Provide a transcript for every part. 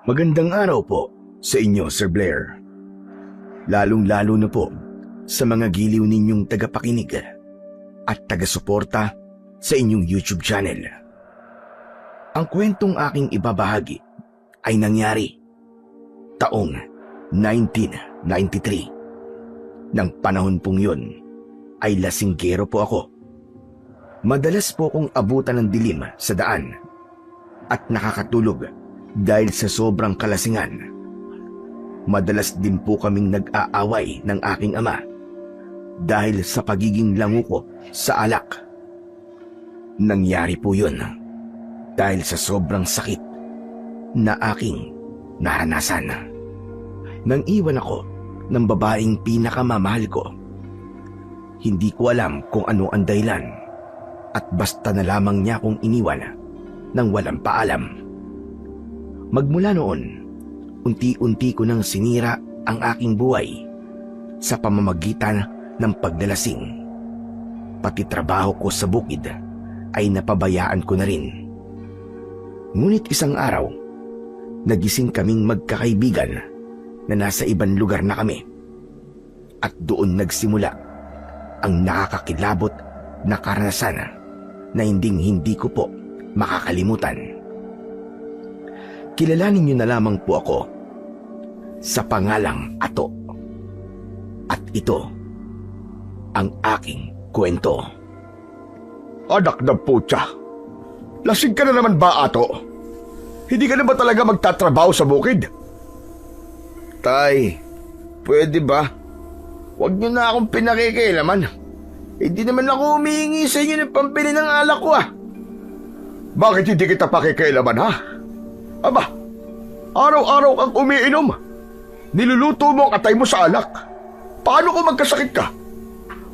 Magandang araw po sa inyo, Sir Blair. Lalong-lalo na po sa mga giliw ninyong tagapakinig at tagasuporta sa inyong YouTube channel. Ang kwentong aking ibabahagi ay nangyari taong 1993. Nang panahon pong yun ay lasinggero po ako. Madalas po akong abutan ng dilim sa daan at nakakatulog dahil sa sobrang kalasingan. Madalas din po kaming nag-aaway ng aking ama dahil sa pagiging lango ko sa alak. Nangyari po yun dahil sa sobrang sakit na aking naranasan. Nang iwan ako ng babaeng pinakamamahal ko, hindi ko alam kung ano ang dahilan at basta na lamang niya akong iniwan nang walang paalam. Magmula noon, unti-unti ko nang sinira ang aking buhay sa pamamagitan ng paglalasing. Pati trabaho ko sa bukid ay napabayaan ko na rin. Ngunit isang araw, nagising kaming magkakaibigan na nasa ibang lugar na kami. At doon nagsimula ang nakakakilabot na karanasan na hindi ko po makakalimutan. Kilalanin niyo na lamang po ako sa pangalang Ato. At ito ang aking kwento. Anak ng putya, lasing ka na naman ba, Ato? Hindi ka na ba talaga magtatrabaho sa bukid? Tay, pwede ba? Huwag niyo na akong pinakikialaman. Hindi naman ako humihingi sa inyo ng pambili ng alak ko Bakit hindi kita pakikialaman, ha? Aba, araw-araw kang umiinom. Niluluto mo ang atay mo sa alak. Paano kung magkasakit ka?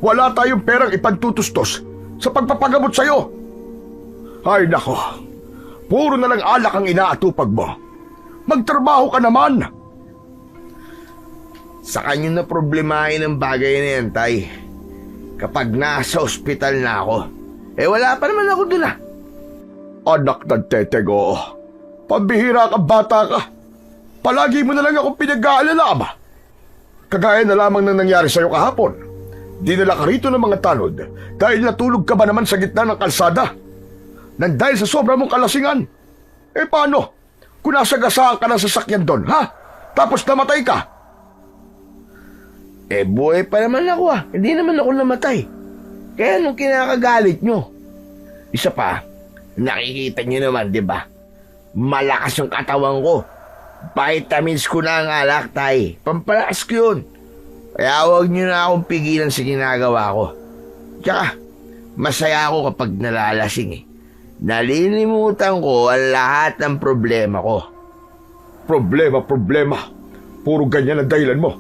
Wala tayong perang ipagtutustos sa pagpapagamot sa'yo. Ay nako, puro na lang alak ang inaatupag mo. Magtrabaho ka naman. Sa kanyo na problemahin ang bagay na yan, Tay. Kapag nasa ospital na ako, wala pa naman ako dun Anak ng tetego, pambihira kang bata ka. Palagi mo na lang akong pinag-aalala ba? Kagaya na lamang nang nangyari sa'yo kahapon. Dinala ka rito ng mga tanod dahil natulog ka ba naman sa gitna ng kalsada? Nang dahil sa sobra mong kalasingan. Paano? Kung nasagasaan ka ng sasakyan doon, ha? Tapos namatay ka. Buhay pa naman ako Hindi naman ako namatay. Kaya anong kinakagalit nyo? Isa pa, nakikita nyo naman, di ba? Malakas yung katawan ko. Vitamins ko na ang alak, Tay. Pampalakas ko yun. Kaya huwag nyo na akong pigilan sa ginagawa ko. Tsaka, masaya ako kapag nalalasing Nalilimutan ko ang lahat ng problema ko. Problema. Puro ganyan ang dahilan mo.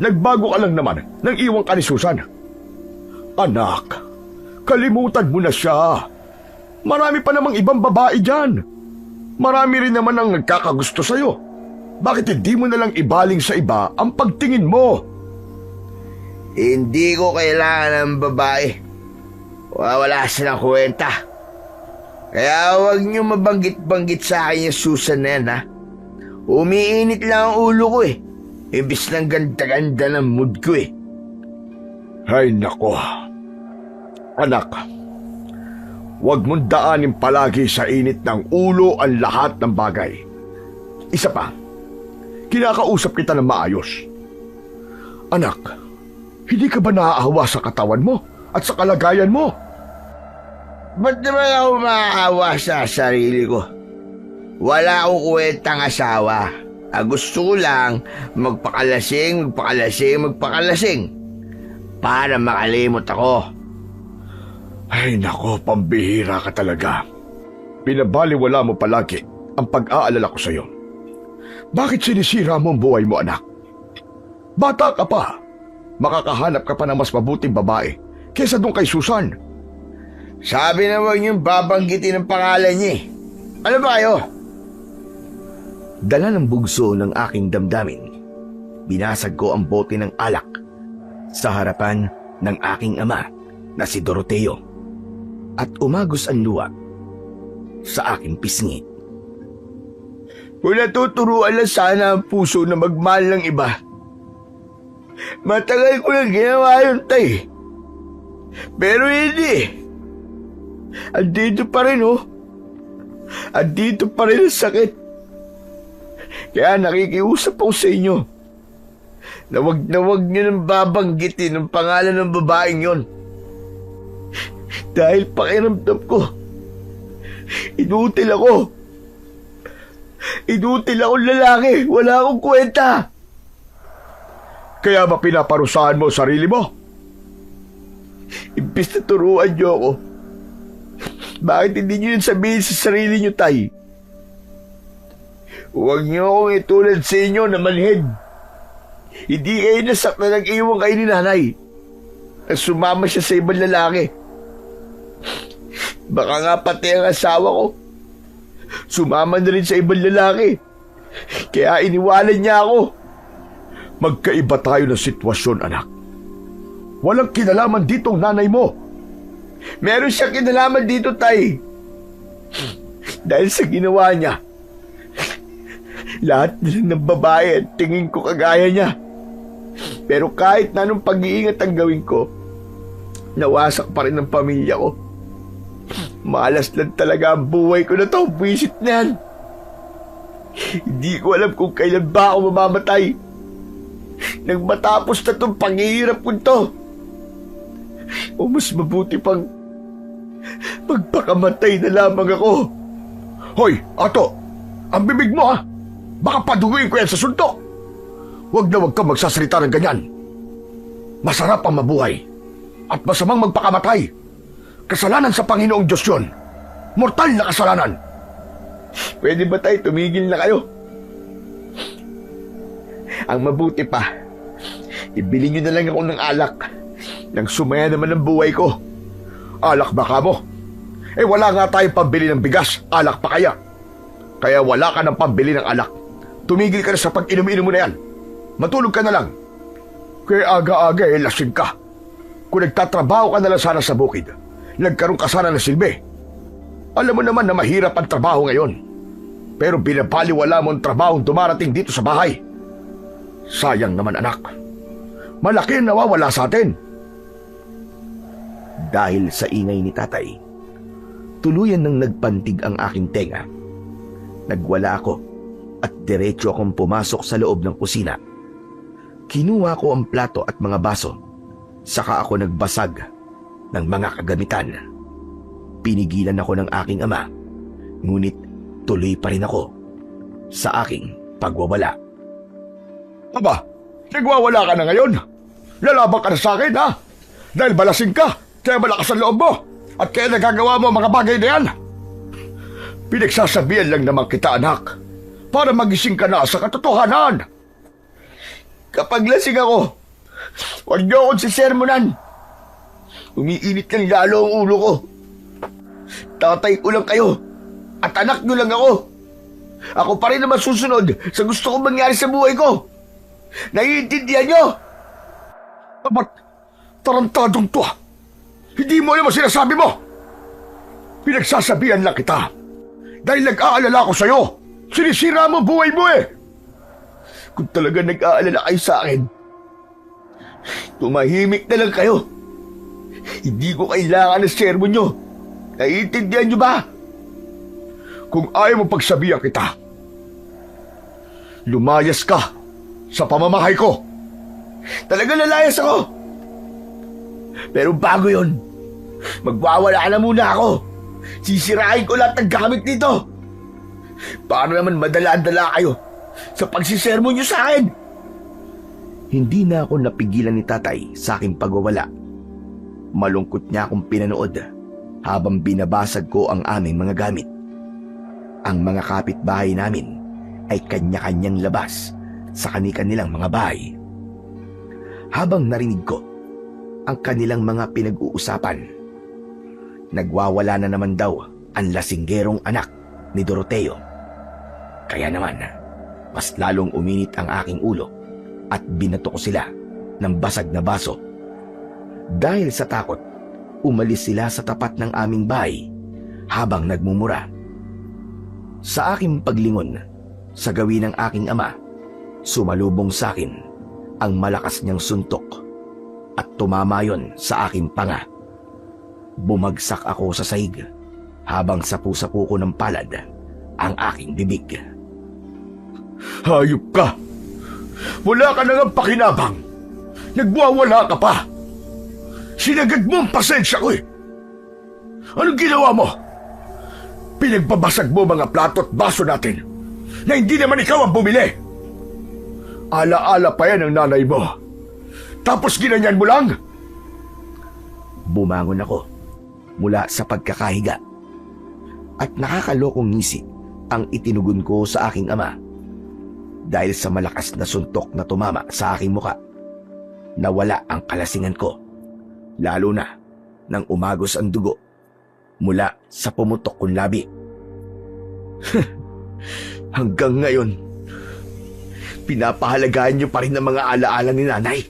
Nagbago ka lang naman nang iwang ka ni Susan. Anak, kalimutan mo na siya. Marami pa namang ibang babae dyan. Marami rin naman ang nagkakagusto sa'yo. Bakit hindi mo na lang ibaling sa iba ang pagtingin mo? Hindi ko kailangan ng babae. Wala silang kwenta. Kaya huwag niyo mabanggit-banggit sa akin yung Susan na yan, Umiinit lang ang ulo ko Imbis ng ganda-ganda ng mood ko Ay nako. Anak, huwag mong daanin palagi sa init ng ulo ang lahat ng bagay. Isa pa, kinakausap kita ng maayos. Anak, hindi ka ba naaawa sa katawan mo at sa kalagayan mo? Ba't naman ako maaawa sa sarili ko? Wala akong kwentang asawa. Gusto ko lang magpakalasing para makalimot ako. Ay nako, pambihira ka talaga. Pinabaliwala mo palagi ang pag-aalala ko sa'yo. Bakit sinisira mo ang buhay mo, anak? Bata ka pa. Makakahanap ka pa ng mas mabuting babae kaysa doon kay Susan. Sabi na huwag niyong babanggitin ang pangalan niya Ano ba kayo? Dala ng bugso ng aking damdamin, binasag ko ang bote ng alak sa harapan ng aking ama na si Doroteo at umagos ang luha sa aking pisngi. Kung natuturuan lang sana ang puso na magmahal ng iba. Matagal ko nang ginawa yun, tay. Pero hindi. Andito pa rin, oh. Andito pa rin ang sakit. Kaya nakikiusap ako sa inyo na wag niyo nang babanggitin ang pangalan ng babaeng yon. Dahil pakiramdam ko, inutil ako. Inutil akong lalaki. Wala akong kwenta. Kaya ba pinaparusahan mo sarili mo? Imbis na turuan niyo ako, bakit hindi niyo yun sabihin sa sarili niyo, tay? Huwag niyo akong itulad sa inyo na manhid. Hindi kayo nasaktan ng iwan kayo ni nanay na sumama siya sa ibang lalaki. Baka nga pati ang asawa ko sumama na rin sa ibang lalaki. Kaya iniwanan niya ako. Magkaiba tayo ng sitwasyon, anak. Walang kinalaman dito ang nanay mo. Meron siyang kinalaman dito, tay. Dahil sa ginawa niya, lahat na lang ng babae at tingin ko kagaya niya. Pero kahit na anong pag-iingat ang gawin ko, nawasak pa rin ang pamilya ko. Malas lang talaga ang buhay ko na to. Buwisit na yan. Hindi ko alam kung kailan ba ako mamamatay. Nang matapos na itong panghihirap ko to. O mas mabuti pang magpakamatay na lamang ako. Hoy, Ato! Ang bibig mo, ha? Baka paduguin ko yan sa suntok. Huwag na huwag kang magsasalita ng ganyan. Masarap ang mabuhay at masamang magpakamatay. Kasalanan sa Panginoong Diyos yun. Mortal na kasalanan. Pwede ba tayo tumigil na kayo? Ang mabuti pa, ibili nyo na lang ako ng alak nang sumaya naman ang buhay ko. Alak ba ka mo? Eh wala nga tayong pambili ng bigas. Alak pa kaya? Kaya wala ka ng pambili ng alak. Tumigil ka na sa pag-inom-inom mo na yan. Matulog ka na lang. Kaya aga-aga lasing ka. Kung nagtatrabaho ka na lang sana sa bukid, nagkaroon ka sana ng silbi. Alam mo naman na mahirap ang trabaho ngayon. Pero binabaliwala mo ang trabahong dumarating dito sa bahay. Sayang naman, anak. Malaki ang nawawala sa atin. Dahil sa ingay ni tatay, tuluyan nang nagpantig ang aking tenga. Nagwala ako at diretso akong pumasok sa loob ng kusina. Kinuha ko ang plato at mga baso. Saka ako nagbasag ng mga kagamitan. Pinigilan ako ng aking ama, ngunit tuloy pa rin ako sa aking pagwawala. Aba, nagwawala ka na ngayon. Lalaban ka na sa akin, ha? Dahil balasing ka, kaya malakas ang loob mo, at kaya nagagawa mo ang mga bagay na yan. Pinagsasabihan lang naman kita, anak, para magising ka na sa katotohanan. Kapag lasing ako, huwag niyo akong sisermonan. Umiinit lang lalo ang ulo ko. Tatay ko lang kayo, at anak niyo lang ako. Ako pa rin naman susunod sa gusto kong mangyari sa buhay ko. Naiintindihan niyo? Ba't tarantadong to? Hindi mo alam ang sinasabi mo. Pinagsasabihan lang kita dahil nag-aalala ko sa'yo. Sinisira mo buhay mo eh. Kung talaga nag-aalala kayo sa akin, tumahimik na lang kayo. Hindi ko kailangan ng sermon nyo. Naiintindihan nyo ba? Kung ayaw mo pagsabihan kita, lumayas ka sa pamamahay ko. Talaga lalayas ako. Pero bago yon, magwawala na muna ako. Sisirain ko lahat ng gamit nito. Para naman madala-dala kayo sa pagsisermon nyo sa akin. Hindi na ako napigilan ni tatay sa aking pagwawala. Malungkot niya akong pinanood habang binabasag ko ang aming mga gamit. Ang mga kapitbahay namin ay kanya-kanyang labas sa kani-kanilang mga bahay. Habang narinig ko ang kanilang mga pinag-uusapan, nagwawala na naman daw ang lasinggerong anak ni Doroteo. Kaya naman, mas lalong uminit ang aking ulo at binato ko sila ng basag na baso. Dahil sa takot, umalis sila sa tapat ng aming bahay habang nagmumura. Sa aking paglingon, Sa gawin ng aking ama, sumalubong sa akin ang malakas niyang suntok at tumama yon sa aking panga. Bumagsak ako sa sahig habang sapu-sapu ko ng palad ang aking bibig. Hayop ka! Wala ka nang pakinabang! Nagwawala ka pa! Sinagad mo ang pasensya ko eh! Anong ginawa mo? Pinagbabasag mo mga plato at baso natin na hindi naman ikaw ang bumili! Ala-ala pa yan ang nanay mo. Tapos ginanyan mo lang? Bumangon ako mula sa pagkakahiga at nakakalokong ngisi ang itinugon ko sa aking ama dahil sa malakas na suntok na tumama sa aking muka. Nawala ang kalasingan ko, lalo na nang umagos ang dugo mula sa pumutok kong labi. Hanggang ngayon, pinapahalagahan niyo pa rin ang mga alaala ni nanay.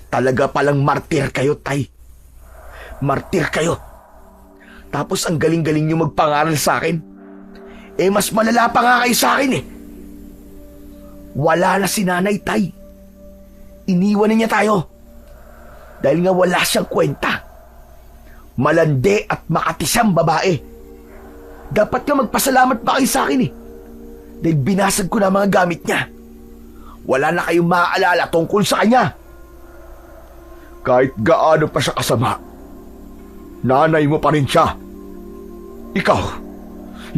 Talaga palang martir kayo, tay. Martir kayo. Tapos ang galing-galing niyo magpangaral sa akin. Eh mas malala pa nga kayo sa akin eh. Wala na si nanay, tay. Iniwan na niya tayo. Dahil nga wala siyang kwenta. Malande at makatisang babae. Dapat nga magpasalamat pa kayo sa akin eh. Dahil binasag ko na mga gamit niya. Wala na kayong maaalala tungkol sa kanya. Kahit gaano pa siya kasama, nanay mo pa rin siya. Ikaw,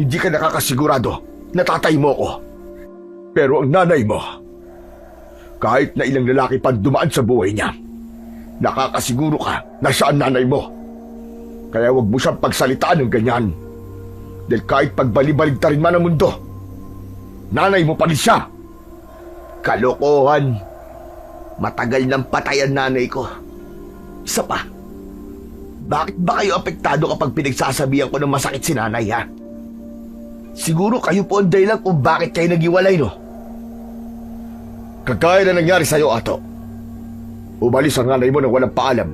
hindi ka nakakasigurado na tatay mo ko. Pero ang nanay mo, kahit na ilang lalaki pa dumaan sa buhay niya, nakakasiguro ka na siya ang nanay mo. Kaya wag mo siyang pagsalitaan ng ganyan. Dahil kahit pagbalibalig ta rin man ang mundo, nanay mo pa rin siya. Kalokohan. Matagal nang patay ang nanay ko. Isa pa, bakit ba kayo apektado kapag pinagsasabihan ko ng masakit si nanay, ha? Siguro kayo po ang dahilan kung bakit kayo naghiwalay, no? Kagaya na nangyari sa'yo, Ato. Umalis ang nanay mo nang walang paalam.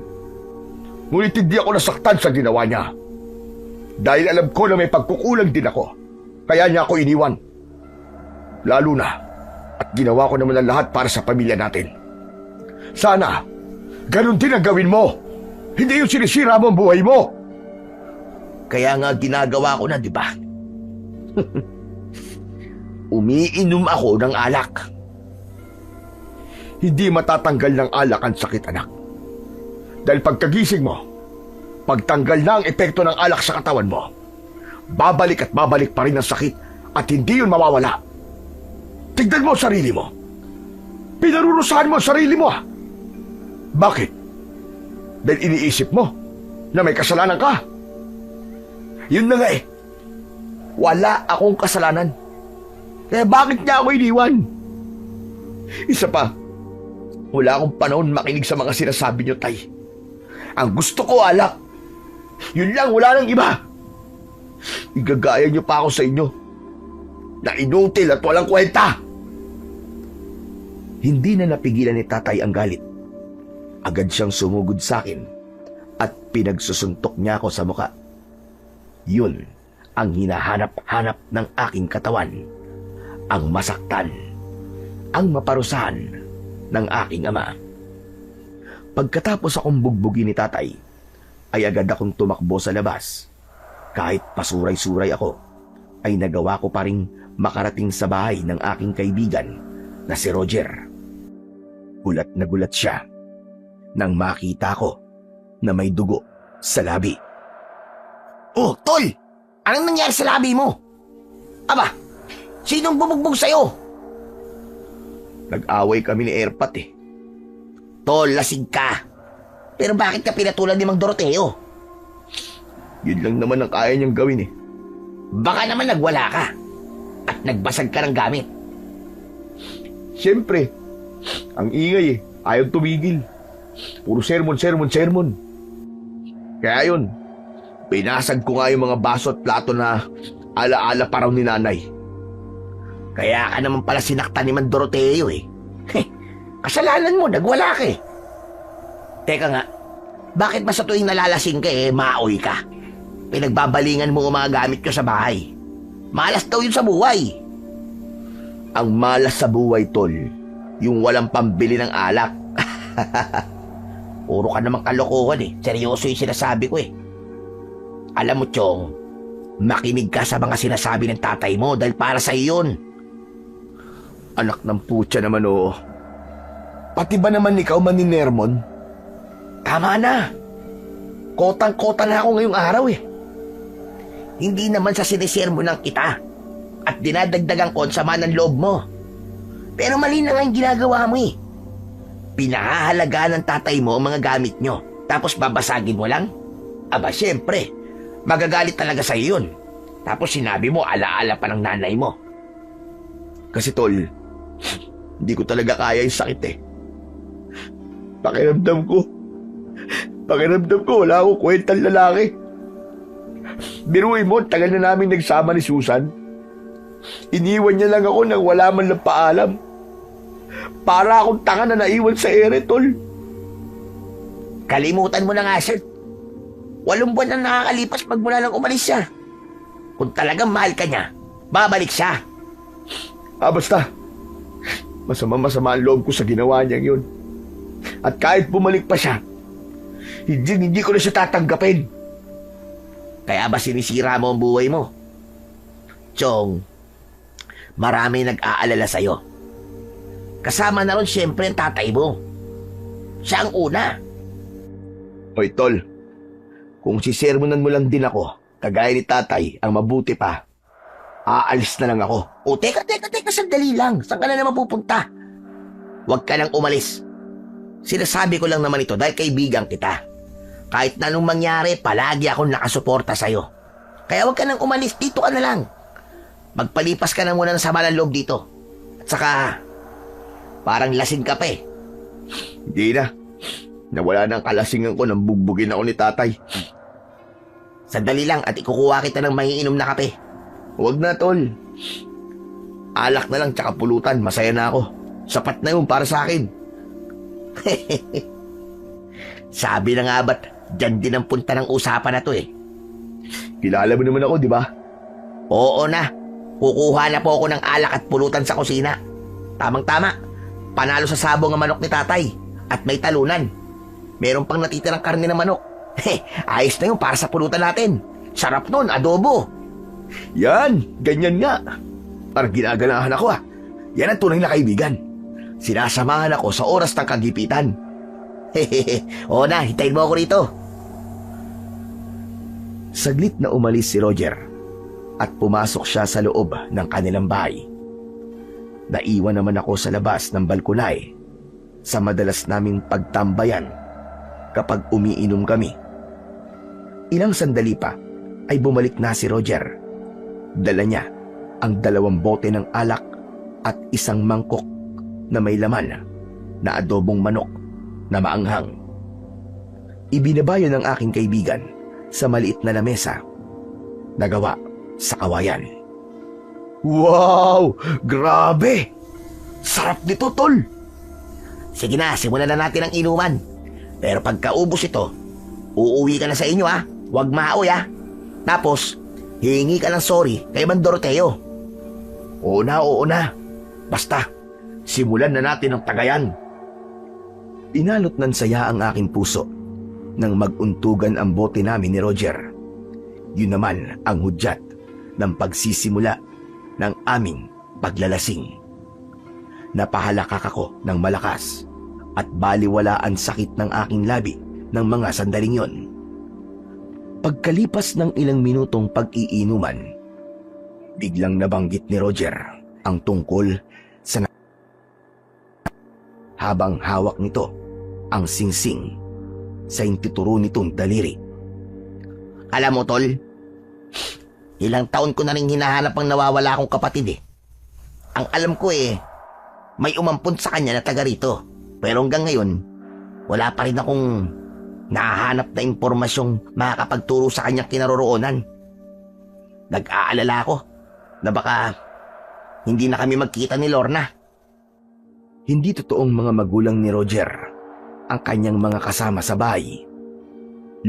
Ngunit hindi ako nasaktan sa ginawa niya. Dahil alam ko na may pagkukulang din ako. Kaya niya ako iniwan. Lalo na, at ginawa ko naman ang lahat para sa pamilya natin. Sana, ganun din ang gawin mo. Hindi yung sinisira mo ang buhay mo. Kaya nga ginagawa ko na, di ba? Umiinom ako ng alak. Hindi matatanggal ng alak ang sakit, anak. Dahil pagkagising mo, pagtanggal na ang epekto ng alak sa katawan mo, babalik at babalik pa rin ang sakit at hindi yun mawawala. Tignan mo ang sarili mo. Pinarurusahan mo ang sarili mo. Bakit? Dahil iniisip mo na may kasalanan ka. Yun na nga eh. Wala akong kasalanan. Kaya bakit niya ako iniwan? Isa pa, wala akong panahon makinig sa mga sinasabi niyo, tay. Ang gusto ko, alak. Yun lang, wala nang iba. Igagaya niyo pa ako sa inyo na inutil at walang kwenta. Hindi na napigilan ni tatay ang galit. Agad siyang sumugod sa akin at pinagsusuntok niya ako sa muka. Yun ang hinahanap-hanap ng aking katawan. Ang masaktan. Ang maparusahan ng aking ama. Pagkatapos akong bugbugin ni tatay, ay agad akong tumakbo sa labas. Kahit pasuray-suray ako, ay nagawa ko pa ring makarating sa bahay ng aking kaibigan na si Roger. Gulat na gulat siya nang makita ko na may dugo sa labi. Oh, tol! Anong nangyari sa labi mo? Aba, sinong bumugbog sa'yo? Nag-away kami ni Erpat eh. Tol, lasing ka. Pero bakit ka pinatulan ni Mang Doroteo? Yun lang naman ang kaya niyang gawin eh. Baka naman nagwala ka at nagbasag ka ng gamit. Siyempre, ang ingay eh, ayaw tumigil. Puro sermon. Kaya yun, binasag ko nga yung mga baso at plato na ala-ala pa raw ni nanay. Kaya ka naman pala sinaktan ni Mang Doroteo eh. Kasalanan mo, nagwala ka eh. Teka nga, bakit ba sa tuwing nalalasing ka eh, maoy ka? Pinagbabalingan mo ang mga gamit ko sa bahay. Malas daw yun sa buhay. Ang malas sa buhay, tol, yung walang pambili ng alak. Puro ka namang kalokohan eh. Seryoso yung sinasabi ko eh. Alam mo, Chong, makinig ka sa mga sinasabi ng tatay mo dahil para sa iyon. Anak ng putya naman, oo. Pati ba naman ikaw maninermon? Tama na. Kotang-kota na ako ngayong araw eh. Hindi naman sa sinisermo ng kita at dinadagdagan ko ang sama ng loob mo. Pero mali na nga yung ginagawa mo eh. Pinahahalagaan ng tatay mo ang mga gamit nyo tapos babasagin mo lang? Aba syempre, magagalit talaga sa yun. Tapos sinabi mo alaala pa ng nanay mo. Kasi tol, hindi ko talaga kaya yung sakit eh. Pakiramdam ko wala akong kwentang lalaki. Biruin mo, tagal na namin nagsama ni Susan. Iniwan niya lang ako nang wala man lang paalam. Para akong tanga na naiwan sa ere, tol. Kalimutan mo na nga, sir. 8 buwan na nakakalipas pag mula lang umalis siya. Kung talagang mahal ka niya, babalik siya. Basta. Masama ang loob ko sa ginawa niyang yun. At kahit bumalik pa siya, hindi ko na siya tatanggapin. Kaya ba sinisira mo ang buhay mo? Chong, marami nag-aalala sa'yo. Kasama na ron siyempre ang tatay mo. Siya ang una. Hoy, tol. Kung sisermonan mo lang din ako, kagaya ni tatay, ang mabuti pa, aalis na lang ako. O, teka, sandali lang. Saan ka na naman pupunta? Huwag ka nang umalis. Sinasabi ko lang naman ito dahil kaibigan kita. Kahit na anong mangyari, palagi akong nakasuporta sa'yo. Kaya huwag ka nang umalis, dito ka na lang. Magpalipas ka na muna ng sama ng loob dito. At saka, parang lasing ka pa eh. Hindi na. Nawala ng kalasingan ko nang bugbugin ako ni tatay. Sandali lang at ikukuha kita ng maiinom na kape. Huwag na, tol. Alak na lang tsaka pulutan, masaya na ako. Sapat na yun para sa akin. Sabi na nga ba't dyan din ang punta ng usapan na to eh. Kilala mo naman ako, di ba? Oo na. Kukuha na po ako ng alak at pulutan sa kusina. Tamang-tama. Panalo sa sabong ang manok ni tatay. At may talunan. Meron pang natitirang karne ng manok. Ayos na yun para sa pulutan natin. Sarap nun, adobo. Yan, ganyan nga. Parang ginaganahan ako ah. Yan ang tunay na kaibigan. Sinasamahan ako sa oras ng kagipitan. Oo na, hintayin mo ako rito. Saglit na umalis si Roger at pumasok siya sa loob ng kanilang bahay. Naiwan naman ako sa labas ng balkonay sa madalas naming pagtambayan kapag umiinom kami. Ilang sandali pa ay bumalik na si Roger. Dala niya ang 2 bote ng alak at isang mangkok na may laman na adobong manok na maanghang. Ibinabayo ng aking kaibigan sa maliit na lamesa na gawa sa kawayan. Wow! Grabe! Sarap nito, tol! Sige na, simulan na natin ang inuman. Pero pagkaubos ito, uuwi ka na sa inyo ha. Huwag maaoy ha. Tapos, hihingi ka ng sorry kay Mang Doroteo. Oo na. Basta, simulan na natin ang tagayan. Inalot ng saya ang aking puso nang maguntugan ang bote namin ni Roger. Yun naman ang hudyat ng pagsisimula ng aming paglalasing. Napahalakak ako ng malakas at baliwala ang sakit ng aking labi ng mga sandaling yon. Pagkalipas ng ilang minutong pag-iinuman, biglang nabanggit ni Roger ang tungkol sa habang hawak nito ang singsing sa intuturo nitong daliri. Alam mo, tol, ilang taon ko na rin hinahanap ang nawawala akong kapatid eh. Ang alam ko eh, may umampun sa kanya na taga rito. Pero hanggang ngayon, wala pa rin akong nahahanap na impormasyong makakapagturo sa kanyang kinaroroonan. Nag-aalala ako na baka hindi na kami magkita ni Lorna. Hindi totoong mga magulang ni Roger ang kanyang mga kasama sa bahay.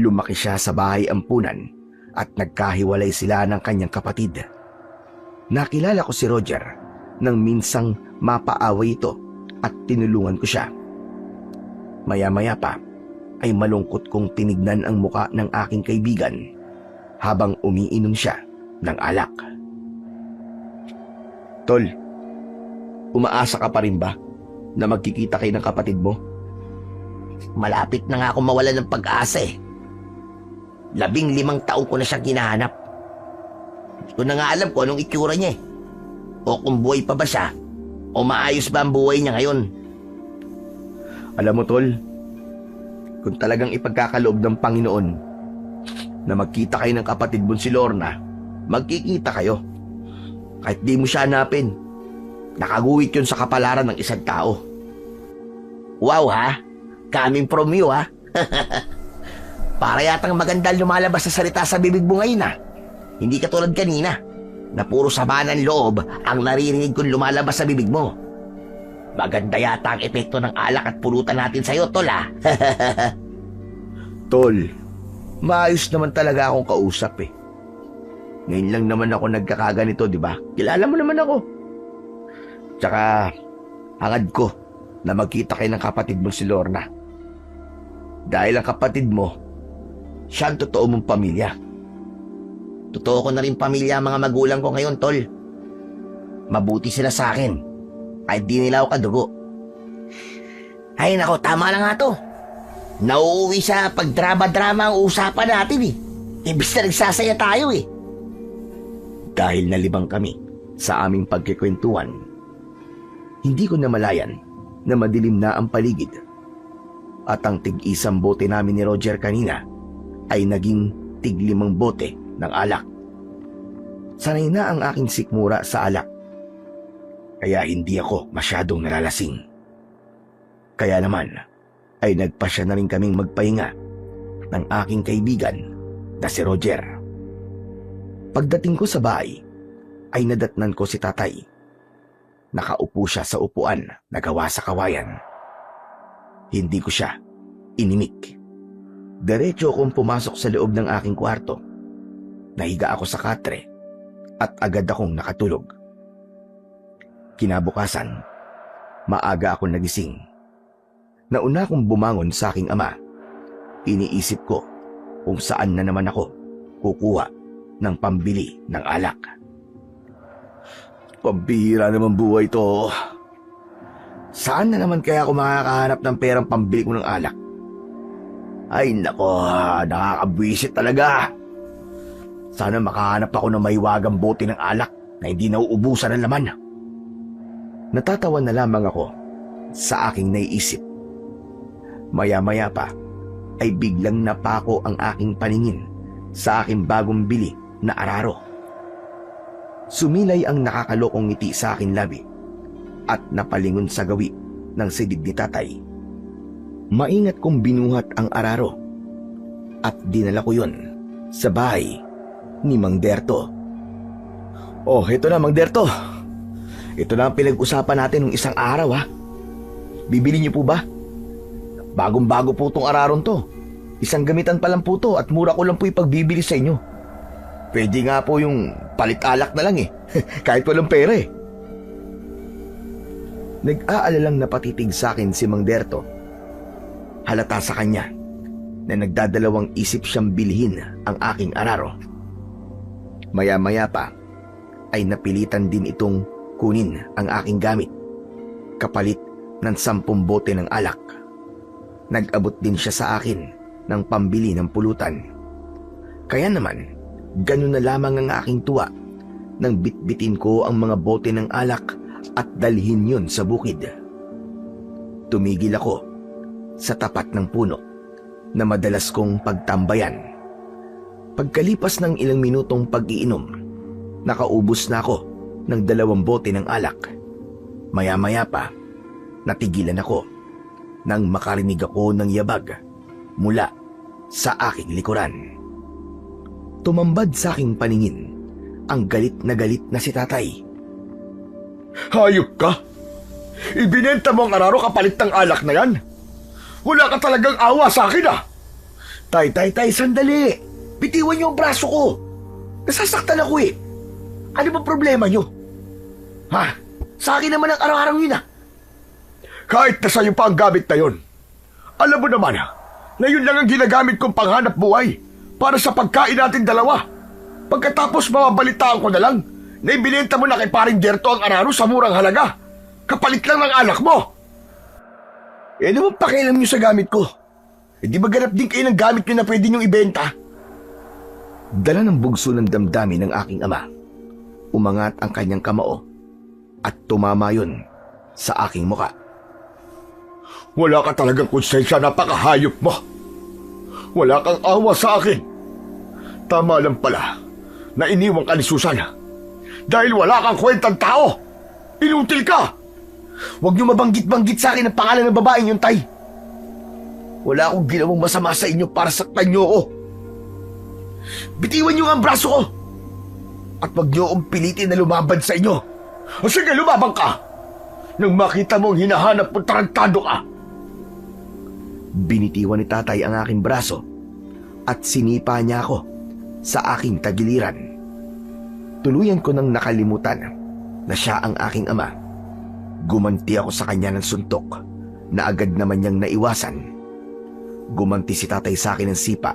Lumaki siya sa bahay ampunan at nagkahiwalay sila ng kanyang kapatid. Nakilala ko si Roger nang minsang mapaaway ito at tinulungan ko siya. Maya-maya pa ay malungkot kong tinignan ang muka ng aking kaibigan habang umiinom siya ng alak. Tol, umaasa ka pa rin ba na magkikita kayo ng kapatid mo? Malapit na nga ako mawalan ng pag-asa eh. 15 taon ko na siyang hinahanap. Hindi ko na nga alam kung anong itsura niya eh. O kung buhay pa ba siya, o maayos ba ang buhay niya ngayon. Alam mo, Tol, kung talagang ipagkakaloob ng Panginoon na magkita kayo ng kapatid mo si Lorna, magkikita kayo. Kahit di mo siya hanapin, nakaguwit yun sa kapalaran ng isang tao. Wow ha? Coming from you ha? Para yatang magandang lumalabas sa salita sa bibig mo ngayon ha? Hindi katulad kanina, na puro sama ng loob ang naririnig kong lumalabas sa bibig mo. Maganda yata ang epekto ng alak at pulutan natin sa'yo, Tol ha? Tol, maayos naman talaga akong kausap eh. Ngayon lang naman ako nagkakaganito, di ba? Kilala mo naman ako. Tsaka, hangad ko na magkita kayo ng kapatid mo si Lorna. Dahil ang kapatid mo, siya ang totoo mong pamilya. Totoo ko na rin pamilya ang mga magulang ko ngayon, Tol. Mabuti sila sa akin. Ay di nila ako kadugo. Ay nako, tama na nga to. Nauuwi sa pagdrama-drama ang usapan natin eh. Ibig na nagsasaya tayo eh. Dahil nalibang kami sa aming pagkikwentuhan, hindi ko namalayan na madilim na ang paligid. At ang tig-isang bote namin ni Roger kanina ay naging tig-5 bote ng alak. Sanay na ang aking sikmura sa alak, kaya hindi ako masyadong nalalasing. Kaya naman ay nagpasya na rin kaming magpahinga ng aking kaibigan na si Roger. Pagdating ko sa bahay ay nadatnan ko si tatay. Nakaupo siya sa upuan na gawa sa kawayan. Hindi ko siya inimik. Diretso akong pumasok sa loob ng aking kwarto. Nahiga ako sa katre at agad akong nakatulog. Kinabukasan, maaga akong nagising. Nauna akong bumangon sa aking ama. Iniisip ko kung saan na naman ako kukuha ng pambili ng alak. Pambihira naman buhay to. Saan na naman kaya ako makakahanap ng perang pambili ko ng alak? Ay nako, nakakabwisit talaga. Sana makahanap ako ng mahiwagang bote ng alak na hindi nauubusan ng laman. Natatawa na lamang ako sa aking naiisip. Maya-maya pa ay biglang napako ang aking paningin sa aking bagong bili na araro. Sumilay ang nakakalokong ngiti sa aking labi at napalingon sa gawi ng silid ni tatay. Maingat kong binuhat ang araro at dinala ko yun sa bahay ni Mang Derto. Oh, ito na Mang Derto. Ito na ang pinag-usapan natin nung isang araw ha. Bibili niyo po ba? Bagong-bago po tong araron to. Isang gamitan pa lang po to at mura ko lang po ipagbibili sa inyo. Pwede nga po yung palit alak na lang eh. Kahit walang pera eh. Nag-aalalang napatitig sa akin si Mang Derto. Halata sa kanya na nagdadalawang isip siyang bilhin ang aking araro. Maya-maya pa ay napilitan din itong kunin ang aking gamit kapalit ng 10 bote ng alak. Nag-abot din siya sa akin ng pambili ng pulutan. Kaya naman, ganun na lamang ang aking tuwa nang bitbitin ko ang mga bote ng alak at dalhin yun sa bukid. Tumigil ako sa tapat ng puno na madalas kong pagtambayan. Pagkalipas ng ilang minutong pag-iinom, nakaubos na ako ng 2 bote ng alak. Maya-maya pa, natigilan ako nang makarinig ako ng yabag mula sa aking likuran. Tumambad sa aking paningin ang galit na si tatay. Hayop ka! Ibinenta mo ang araro kapalit ng alak na yan? Wala ka talagang awa sa akin ah! Tay, sandali! Bitiwan niyo ang braso ko! Nasasaktan ako eh! Ano ba problema niyo? Ha? Sa akin naman ang araw-araw yun Kahit na sa'yo pa ang gamit na yun. Alam mo naman na yun lang ang ginagamit kong panghanap buhay para sa pagkain natin dalawa. Pagkatapos mababalitaan ko na lang na ibinenta mo na kay paring Gerto ang araro sa murang halaga. Kapalit lang ng alak mo. Ano bang pakialam niyo sa gamit ko? Di ba ganap din kayo ng gamit niyo na pwede niyong ibenta? Dala ng bugso ng damdamin ng aking ama. Umangat ang kanyang kamao at tumama yun sa aking muka. Wala ka talagang konsensya, napakahayop mo. Wala kang awa sa akin. Tama lang pala na iniwan ka ni Susan. Dahil wala kang kwentang tao. Inutil ka. Huwag niyo mabanggit-banggit sa akin ang pangalan ng babaeng yun, Tay. Wala akong ginawang masama sa inyo para saktan niyo ako. Bitiwan niyo ang braso ko. At huwag niyo akong pilitin na lumaban sa inyo. O sige, lumabang ka. Nang makita mong hinahanap mo, tarantado ka. Binitiwan ni tatay ang aking braso at sinipa niya ako sa aking tagiliran. Tuluyan ko nang nakalimutan na siya ang aking ama. Gumanti ako sa kanya ng suntok na agad naman niyang naiwasan. Gumanti si tatay sa akin ng sipa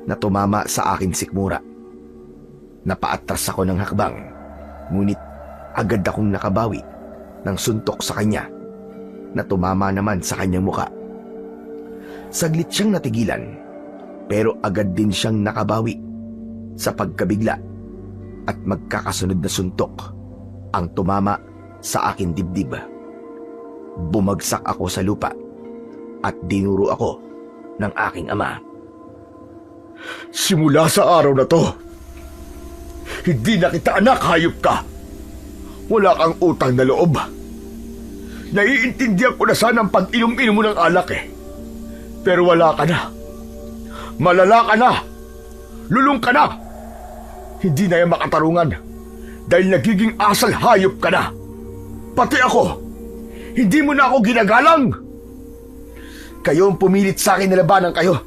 na tumama sa aking sikmura. Napaatras ako ng hakbang, ngunit agad akong nakabawi ng suntok sa kanya na tumama naman sa kanyang muka. Saglit siyang natigilan, pero agad din siyang nakabawi sa pagkabigla at magkakasunod na suntok ang tumama sa aking dibdib. Bumagsak ako sa lupa at dinuro ako ng aking ama. Simula sa araw na to, hindi na kita anak, hayop ka. Wala kang utang na loob. Naiintindihan ko na sana ang pag-inom-inom mo ng alak Pero wala ka na. Malala ka na. Lulong ka na. Hindi na yan makatarungan dahil nagiging asal hayop ka na. Pati ako, hindi mo na ako ginagalang. Kayo ang pumilit sa akin na labanan kayo.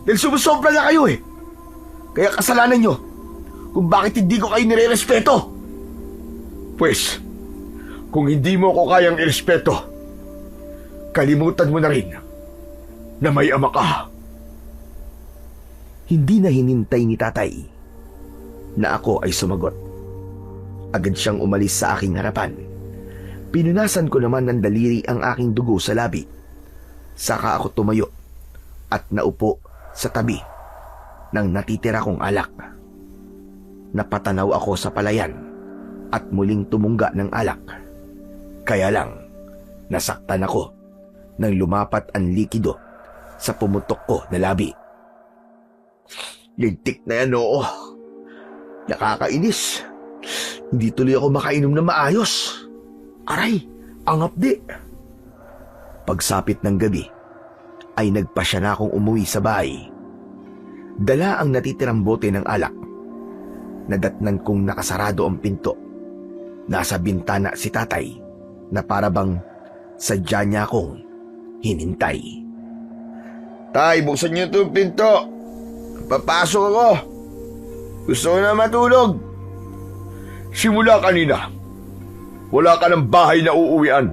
Dahil sumusobra na kayo Kaya kasalanan nyo kung bakit hindi ko kayo nire-respeto. Pues, kung hindi mo ko kayang irespeto, kalimutan mo na rin na may ama ka. Hindi na hinintay ni tatay na ako ay sumagot. Agad siyang umalis sa aking harapan. Pinunasan ko naman ng daliri ang aking dugo sa labi. Saka ako tumayo at naupo sa tabi ng natitira kong alak. Napatanaw ako sa palayan at muling tumungga ng alak. Kaya lang, nasaktan ako nang lumapat ang likido sa pumutok ko na labi. Lintik na yan, oo. Nakakainis. Hindi tuloy ako makainom na maayos. Aray, ang hapdi. Pagsapit ng gabi, ay nagpasya na akong umuwi sa bahay. Dala ang natitirang bote ng alak. Nadatnan kong nakasarado ang pinto. Nasa bintana si tatay na parabang sadya niya akong hinintay. Tay, buksan niyo itong pinto. Papasok ako. Gusto ko na matulog. Simula kanina, wala ka ng bahay na uuwian.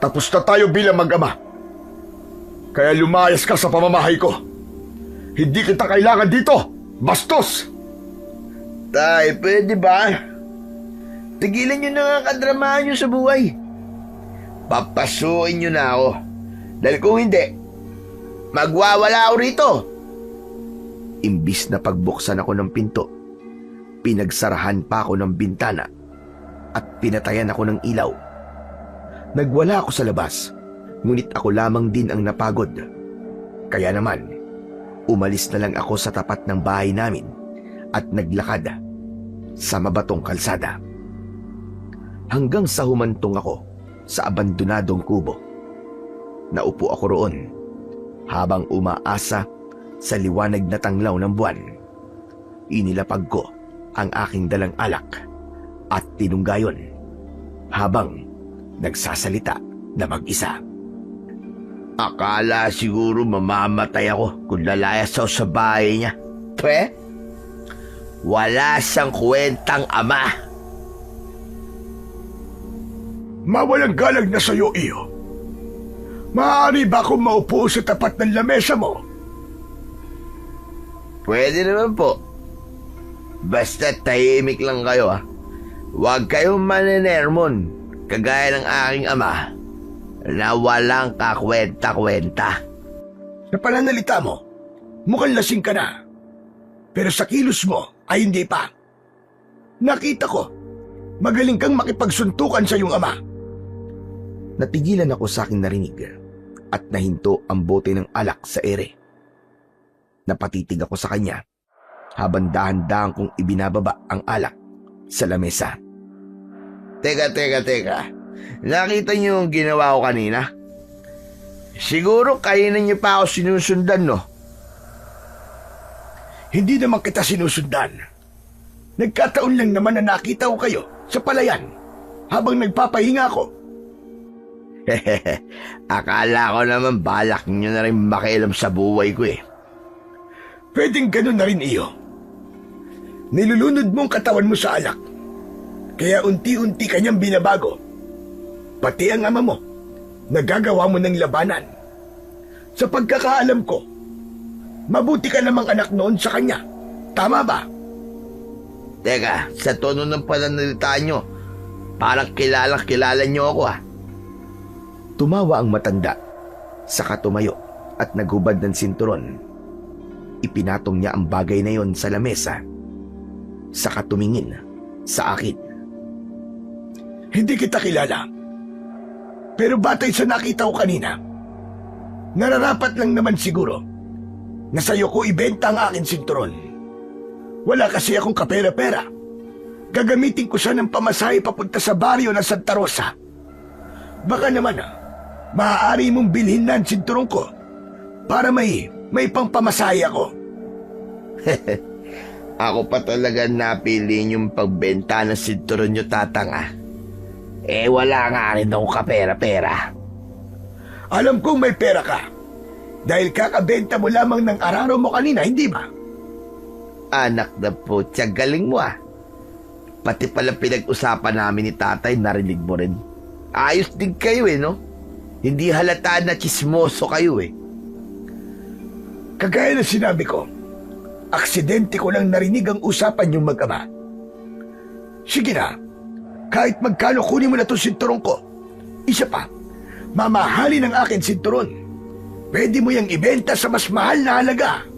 Tapos na tayo bilang mag-ama. Kaya lumayas ka sa pamamahay ko. Hindi kita kailangan dito, bastos! Tay, pwede ba? Tigilan niyo na nga kadramahan niyo sa buhay. Papasuin niyo na ako. Dahil kung hindi, magwawala ako rito. Imbis na pagbuksan ako ng pinto, pinagsarahan pa ako ng bintana at pinatayan ako ng ilaw. Nagwala ako sa labas, ngunit ako lamang din ang napagod. Kaya naman, umalis na lang ako sa tapat ng bahay namin at naglakad sa mabatong kalsada. Hanggang sa humantong ako sa abandonadong kubo. Naupo ako roon habang umaasa sa liwanag na tanglaw ng buwan. Inilapag ko ang aking dalang alak at tinunggayon habang nagsasalita na mag-isa. Akala siguro mamamatay ako kung lalayas ako sa bahay niya. Pwe? Wala siyang kwentang ama. Mawalang galang na sa'yo, iyo. Maaari ba akong maupo sa tapat ng lamesa mo? Pwede naman po. Basta tahimik lang kayo Huwag kayong manenermon, kagaya ng aking ama, na walang kakwenta-kwenta. Sa pananalita mo, mukhang lasing ka na. Pero sa kilos mo ay hindi pa. Nakita ko, magaling kang makipagsuntukan sa iyong ama. Natigilan ako sa aking narinig at nahinto ang bote ng alak sa ere. Napatitig ako sa kanya habang dahan-dahan kong ibinababa ang alak sa lamesa. Teka. Nakita niyo yung ginawa ko kanina? Siguro kayo na niyo pa ako sinusundan, no? Hindi naman kita sinusundan. Nagkataon lang naman na nakita ko kayo sa palayan habang nagpapahinga ko. Akala ko naman balak niyo na rin makialam sa buhay ko Pwedeng ganun na rin, iyo. Nilulunod mo ang katawan mo sa alak. Kaya unti-unti kanyang binabago. Pati ang ama mo, nagagawa mo ng labanan. Sa pagkakaalam ko, mabuti ka namang anak noon sa kanya. Tama ba? Teka, sa tono ng pananalita niyo, parang kilala niyo ako Tumawa ang matanda, saka tumayo at naghubad ng sinturon. Ipinatong niya ang bagay na yon sa lamesa, saka tumingin sa akin. Hindi kita kilala. Pero batay sa nakita ko kanina, nararapat lang naman siguro na sa'yo ko ibenta ang aking sinturon. Wala kasi akong kapera-pera. Gagamitin ko siya ng pamasahe papunta sa baryo ng Santa Rosa. Baka naman maaari mong bilhin na ang sinturon ko para may pangpamasahe ako. Ako pa talaga napili yung pagbenta ng sinturon nyo, tatang wala nga rin akong kapera-pera. Alam kong may pera ka. Dahil kakabenta mo lamang ng araro mo kanina, hindi ba? Anak na po, galing mo Pati pala pinag-usapan namin ni tatay, narinig mo rin. Ayos din kayo no? Hindi halata na chismoso kayo Kagaya ng sinabi ko, aksidente ko lang narinig ang usapan yung mag-ama. Sige na, kahit magkano kunin mo na itong sinturon ko. Isa pa, mamahalin ang akin sinturon. Pwede mo yung ibenta sa mas mahal na halaga.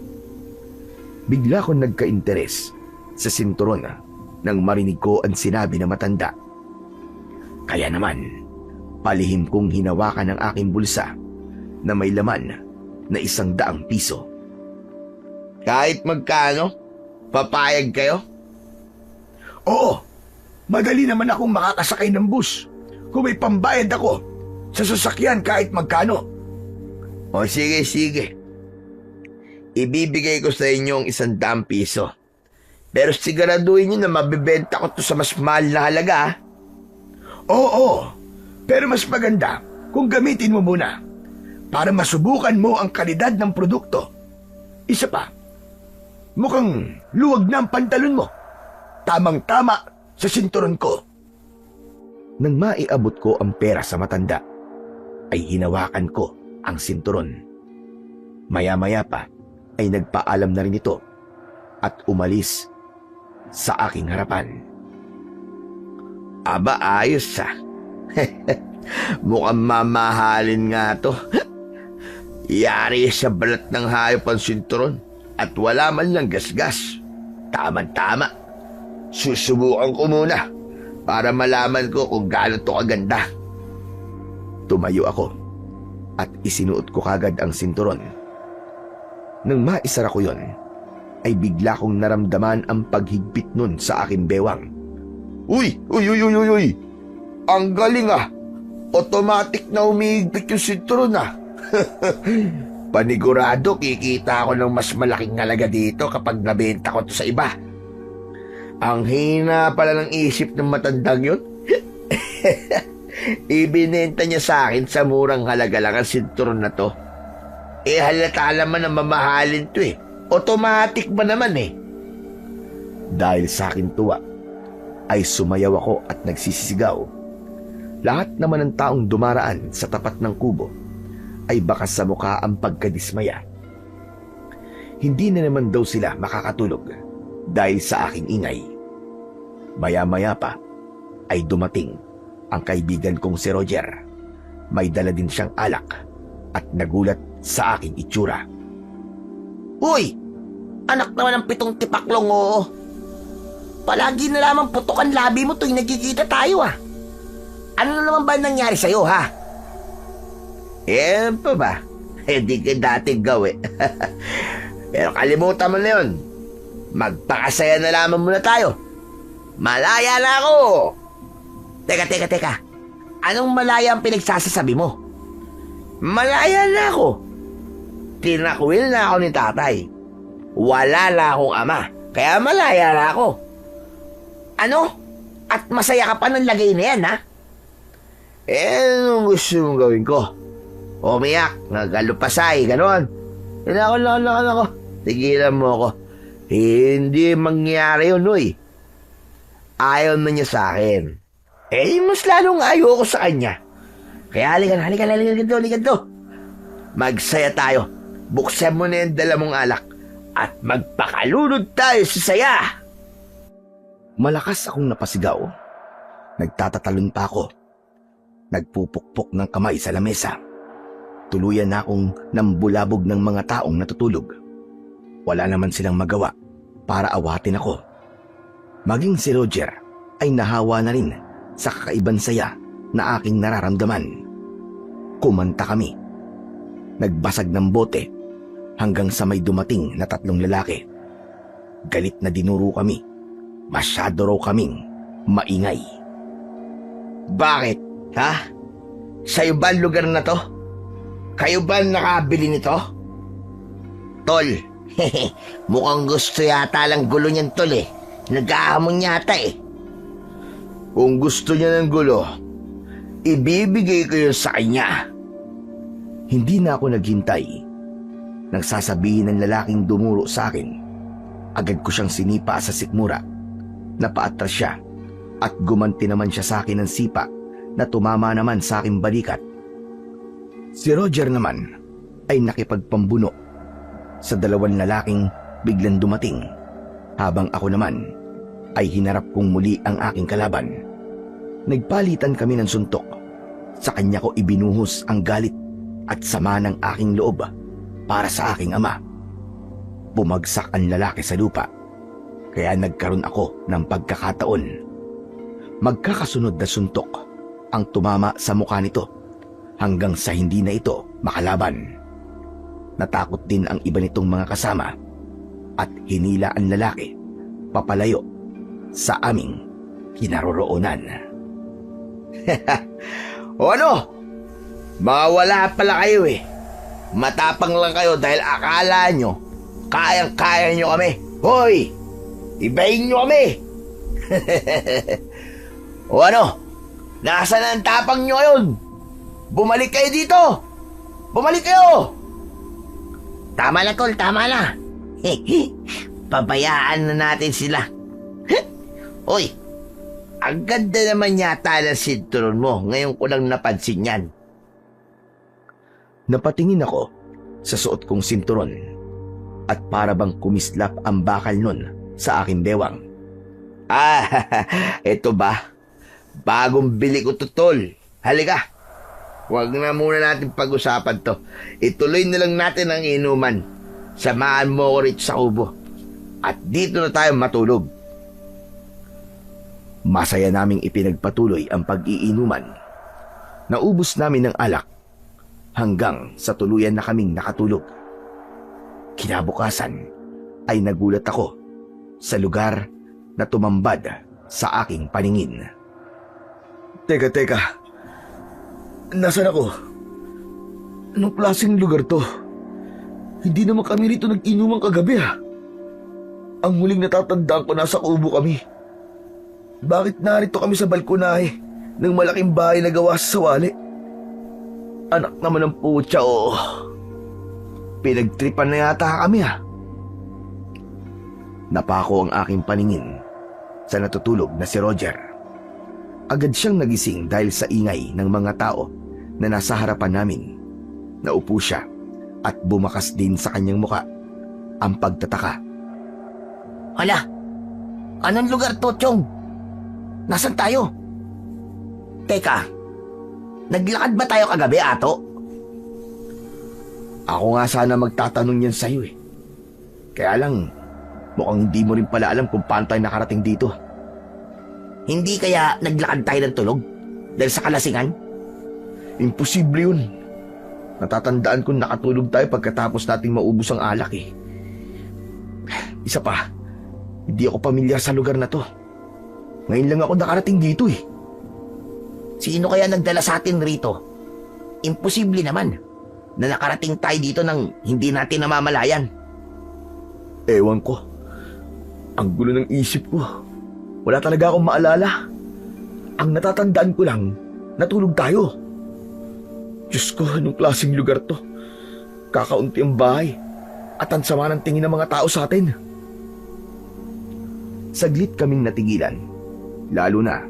Bigla akong nagka-interes sa sinturon nang marinig ko ang sinabi ng matanda. Kaya naman, palihim kong hinawakan ang aking bulsa na may laman na 100 piso. Kahit magkano? Papayag kayo? Oo, madali naman akong makakasakay ng bus kung may pambayad ako sa sasakyan kahit magkano. O sige. Ibibigay ko sa inyo ang 100 piso. Pero siguraduhin nyo na mabibenta ko to sa mas mahal na halaga. Oo, pero mas maganda kung gamitin mo muna para masubukan mo ang kalidad ng produkto. Isa pa, mukhang luwag na ang pantalon mo. Tamang-tama sa sinturon ko. Nang maiabot ko ang pera sa matanda, ay hinawakan ko ang sinturon. Maya-maya pa ay nagpaalam na rin ito at umalis sa aking harapan. Aba, ayos Mukhang mamahalin nga to. Yari sa balat ng hayop ang sinturon at wala man lang gasgas. Tama-tama. Susubukan ko muna para malaman ko kung gaano to kaganda. Tumayo ako at isinuot ko kagad ang sinturon. Nang maisara ko yon, ay bigla kong naramdaman ang paghigpit nun sa aking bewang. Uy! Ang galing Automatic na umihigpit yung sinturon Panigurado kikita ako ng mas malaking halaga dito kapag nabenta ko to sa iba. Ang hina pala ng isip ng matandang yun. Ibinenta niya sa akin sa murang halaga lang ang sinturon na to. Halata naman na mamahalin to Automatic ba naman Dahil sa aking tuwa, ay sumayaw ako at nagsisigaw. Lahat naman ng taong dumaraan sa tapat ng kubo ay bakas sa mukha ang pagkadismaya. Hindi na naman daw sila makakatulog dahil sa aking ingay. Maya-maya pa ay dumating ang kaibigan kong si Roger. May dala din siyang alak at nagulat sa aking itsura. Uy! Anak naman ng 7 tipaklong, oo. Palagi na lamang putok ang labi mo tuwing nagkikita tayo, ah. Ano na naman ba nangyari sa'yo, ha? Pa ba? Di ka dating gawi. Pero kalimutan mo na yun. Magpakasaya na lamang muna tayo. Malaya na ako! Teka. Anong malaya ang pinagsasasabi mo? Malaya na ako. Tinakwil na ako ni tatay. Wala na akong ama, kaya malaya na ako. Ano? At masaya ka pa ng lagay na yan, ha? Anong gusto mong gawin ko? Umiyak, nagalupasay, ganon. Ako. Tigilan mo ako. Hindi mangyari yun, uy. Ayaw na niya sa akin. Mas lalong ayaw ko sa kanya. Kaya halika to. Magsaya tayo. Buksan mo na yung dala mong alak at magpakalunod tayo sa saya. Malakas akong napasigaw. Nagtatatalon pa ako. Nagpupukpok ng kamay sa lamesa. Tuluyan na akong nambulabog ng mga taong natutulog. Wala naman silang magawa para awatin ako. Maging si Roger ay nahawa na rin sa kakaibang saya na aking nararamdaman. Kumanta kami. Nagbasag ng bote hanggang sa may dumating na 3 lalaki. Galit na dinuro kami. Masyado raw kaming maingay. Bakit? Ha? Sa'yo ba ang lugar na to? Kayo ba nakabili nito? Tol, mukhang gusto yata lang gulo niyan, tol, eh. Nag-aamon yata, eh. Kung gusto niya ng gulo, ibibigay ko yun sa kanya. Hindi na ako naghintay. Nang sasabihin ng lalaking dumuro sa akin, agad ko siyang sinipa sa sikmura. Napaatras siya at gumanti naman siya sa akin ng sipa na tumama naman sa aking balikat. Si Roger naman ay nakipagpambuno sa 2 lalaking biglang dumating, habang ako naman ay hinarap kong muli ang aking kalaban. Nagpalitan kami ng suntok. Sa kanya ko ibinuhos ang galit at sama ng aking loob para sa aking ama. Bumagsak ang lalaki sa lupa, kaya nagkaroon ako ng pagkakataon. Magkakasunod na suntok ang tumama sa mukha nito hanggang sa hindi na ito makalaban. Natakot din ang iba nitong mga kasama at hinila ang lalaki papalayo sa aming kinaroroonan. O ano? Mga wala pala kayo, eh. Matapang lang kayo dahil akala nyo kayang-kaya nyo kami. Hoy! Ibahin nyo kami! O ano? Nasaan ang tapang nyo ngayon? Bumalik kayo dito! Bumalik kayo! Tama na, tol, tama na. Pabayaan na natin sila. Hoy! Ang ganda naman yata ng sinturon mo. Ngayon ko lang napansin yan. Napatingin ako sa suot kong sinturon at para bang kumislap ang bakal nun sa aking bewang. Eto ba? Bagong bili ko to, tol. Halika. Huwag na muna natin pag-usapan to. Ituloy na lang natin ang inuman. Samahan mo ko rito sa kubo. At dito na tayo matulog. Masaya naming ipinagpatuloy ang pag-iinuman. Naubos namin ng alak hanggang sa tuluyan na kaming nakatulog. Kinabukasan ay nagulat ako sa lugar na tumambad sa aking paningin. Teka. Nasaan ako? Anong klaseng lugar to? Hindi naman kami rito nag-inuman kagabi, ha? Ang huling natatandaan ko nasa kubo kami. Bakit narito kami sa balkonahe ng malaking bahay na gawa sa sawali? Anak naman ng putya, oh. Pinagtripan na yata kami, ha? Napako ang aking paningin sa natutulog na si Roger. Agad siyang nagising dahil sa ingay ng mga tao na nasa harapan namin. Naupo siya at bumakas din sa kanyang muka ang pagtataka. Hala, anong lugar to, Chong? Nasaan tayo? Teka, naglakad ba tayo kagabi, Ato? Ako nga sana magtatanong yan sa'yo eh. Kaya lang, mukhang hindi mo rin pala alam kung paano tayo nakarating dito. Hindi kaya naglakad tayo ng tulog? Dahil sa kalasingan? Imposible yun. Natatandaan ko nakatulog tayo pagkatapos nating maubos ang alak eh. Isa pa, hindi ako pamilyar sa lugar na to. Ngayon lang ako nakarating dito eh. Sino kaya nagdala sa atin rito? Imposible naman na nakarating tayo dito nang hindi natin namamalayan. Ewan ko. Ang gulo ng isip ko. Wala talaga akong maalala. Ang natatandaan ko lang, natulog tayo. Diyos ko, anong klaseng lugar to? Kakaunti ang bahay at ang sama ng tingin ng mga tao sa atin. Saglit kaming natigilan, lalo na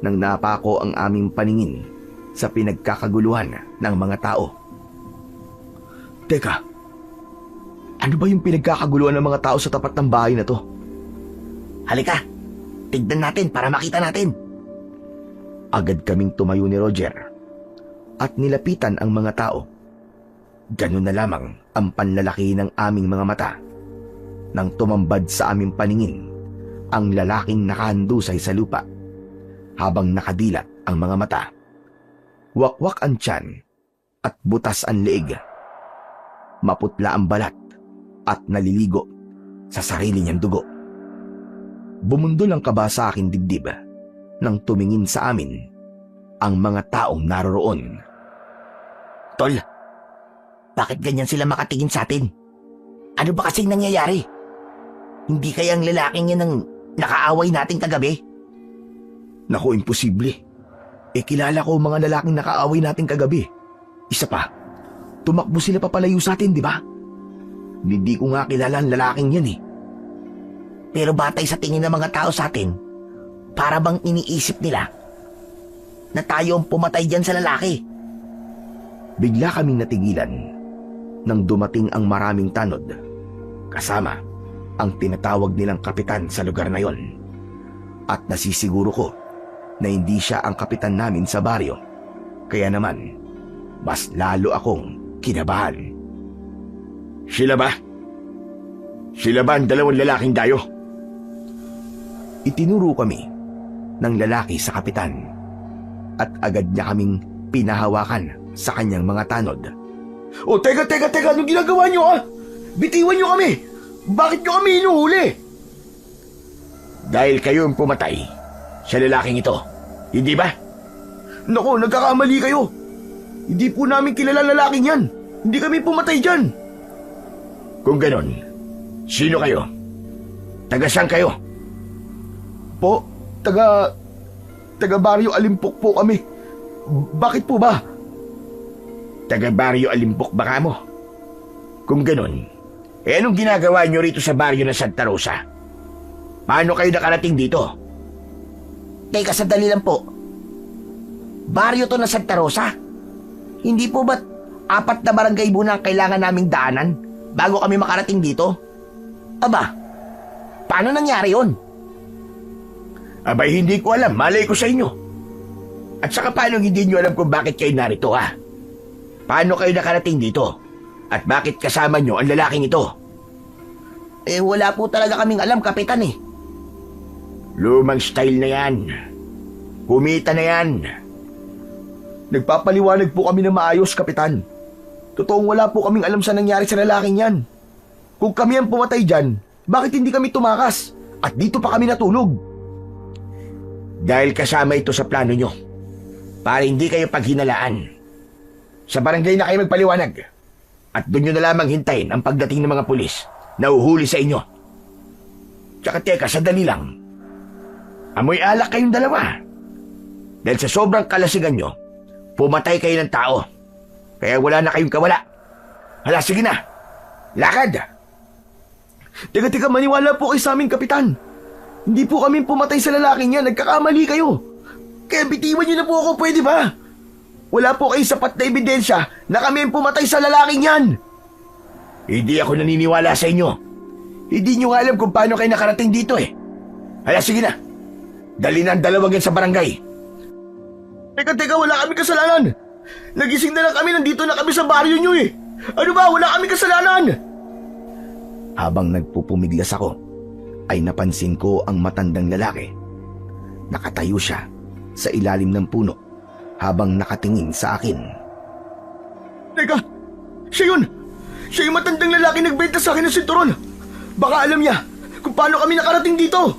nang napako ang aming paningin sa pinagkakaguluhan ng mga tao. Teka, ano ba yung pinagkakaguluhan ng mga tao sa tapat ng bahay na to? Halika, tignan natin para makita natin. Agad kaming tumayo ni Roger at nilapitan ang mga tao. Ganun na lamang ang panlalaki ng aming mga mata nang tumambad sa aming paningin ang lalaking nakahandusay sa lupa habang nakadilat ang mga mata. Wakwak ang tiyan at butas ang leeg. Maputla ang balat at naliligo sa sarili niyang dugo. Bumundol ang kaba sa aking dibdib nang tumingin sa amin ang mga taong naroroon. Tol, bakit ganyan sila makatingin sa atin? Ano ba kasing nangyayari? Hindi kaya ang lalaking yan ang nakaaway natin kagabi? Naku, imposible. Kilala ko ang mga lalaking nakaaway natin kagabi. Isa pa, tumakbo sila papalayo sa atin, di ba? Hindi ko nga kilala ang lalaking yan eh. Pero batay sa tingin ng mga tao sa atin, para bang iniisip nila na tayo ang pumatay dyan sa lalaki? Bigla kaming natigilan nang dumating ang maraming tanod, kasama ang tinatawag nilang kapitan sa lugar na yon. At nasisiguro ko na hindi siya ang kapitan namin sa baryo. Kaya naman, mas lalo akong kinabahan. Sila ba? Sila ba ang dalawang lalaking dayo? Itinuro kami ng lalaki sa kapitan at agad niya kaming pinahawakan sa kanyang mga tanod. O teka, anong ginagawa nyo ah? Bitiwan nyo kami! Bakit nyo kami hinuhuli? Dahil kayo ang pumatay sa lalaking ito, hindi ba? Naku, nagkakamali kayo. Hindi po namin kilala lalaking yan. Hindi kami pumatay dyan. Kung ganon, sino kayo? Taga saan kayo? Po, taga Baryo Alimpok po kami. Bakit po ba? Taga Baryo Alimpok ba mo? Kung ganon, anong ginagawa nyo rito sa baryo ng Santa Rosa? Paano kayo nakarating dito? Teka, sandali lang po. Baryo to na Santa Rosa? Hindi po ba't 4 na barangay muna ang kailangan naming daanan bago kami makarating dito? Aba, paano nangyari yun? Abay, hindi ko alam. Malay ko sa inyo. At saka paano hindi nyo alam kung bakit kayo narito ha? Paano kayo nakarating dito? At bakit kasama nyo ang lalaking ito? Wala po talaga kaming alam, kapitan eh. Lumang style na yan. Kumita na yan. Nagpapaliwanag po kami ng maayos, kapitan. Totoong wala po kaming alam sa nangyari sa lalaking yan. Kung kami ang pumatay dyan, bakit hindi kami tumakas? At dito pa kami natulog? Dahil kasama ito sa plano nyo. Para hindi kayo paghinalaan. Sa barangay na kayo magpaliwanag. At doon nyo na lamang hintayin ang pagdating ng mga pulis na uhuli sa inyo. Tsaka teka, sandali lang. Amoy alak kayong dalawa. Dahil sa sobrang kalasigan nyo, pumatay kayo ng tao. Kaya wala na kayong kawala. Hala, sige na. Lakad! Teka, maniwala po kayo sa amin, kapitan. Hindi po kami pumatay sa lalaking yan. Nagkakamali kayo. Kaya bitiwan niyo na po ako, pwede ba? Wala po kayong sapat na ebidensya na kami ang pumatay sa lalaking yan. Hindi ako naniniwala sa inyo. Hindi niyo nga alam kung paano kayo nakarating dito eh. Hala, sige na. Dali na ang dalawang yan sa barangay. Teka, wala kami kasalanan. Nagising na lang kami, nandito na kami sa baryo niyo eh. Ano ba, wala kami kasalanan. Habang nagpupumiglas ako, ay napansin ko ang matandang lalaki. Nakatayo siya sa ilalim ng puno habang nakatingin sa akin. Teka, siya yun! Siya yung matandang lalaki nagbenta sa akin ng sinturon! Baka alam niya kung paano kami nakarating dito!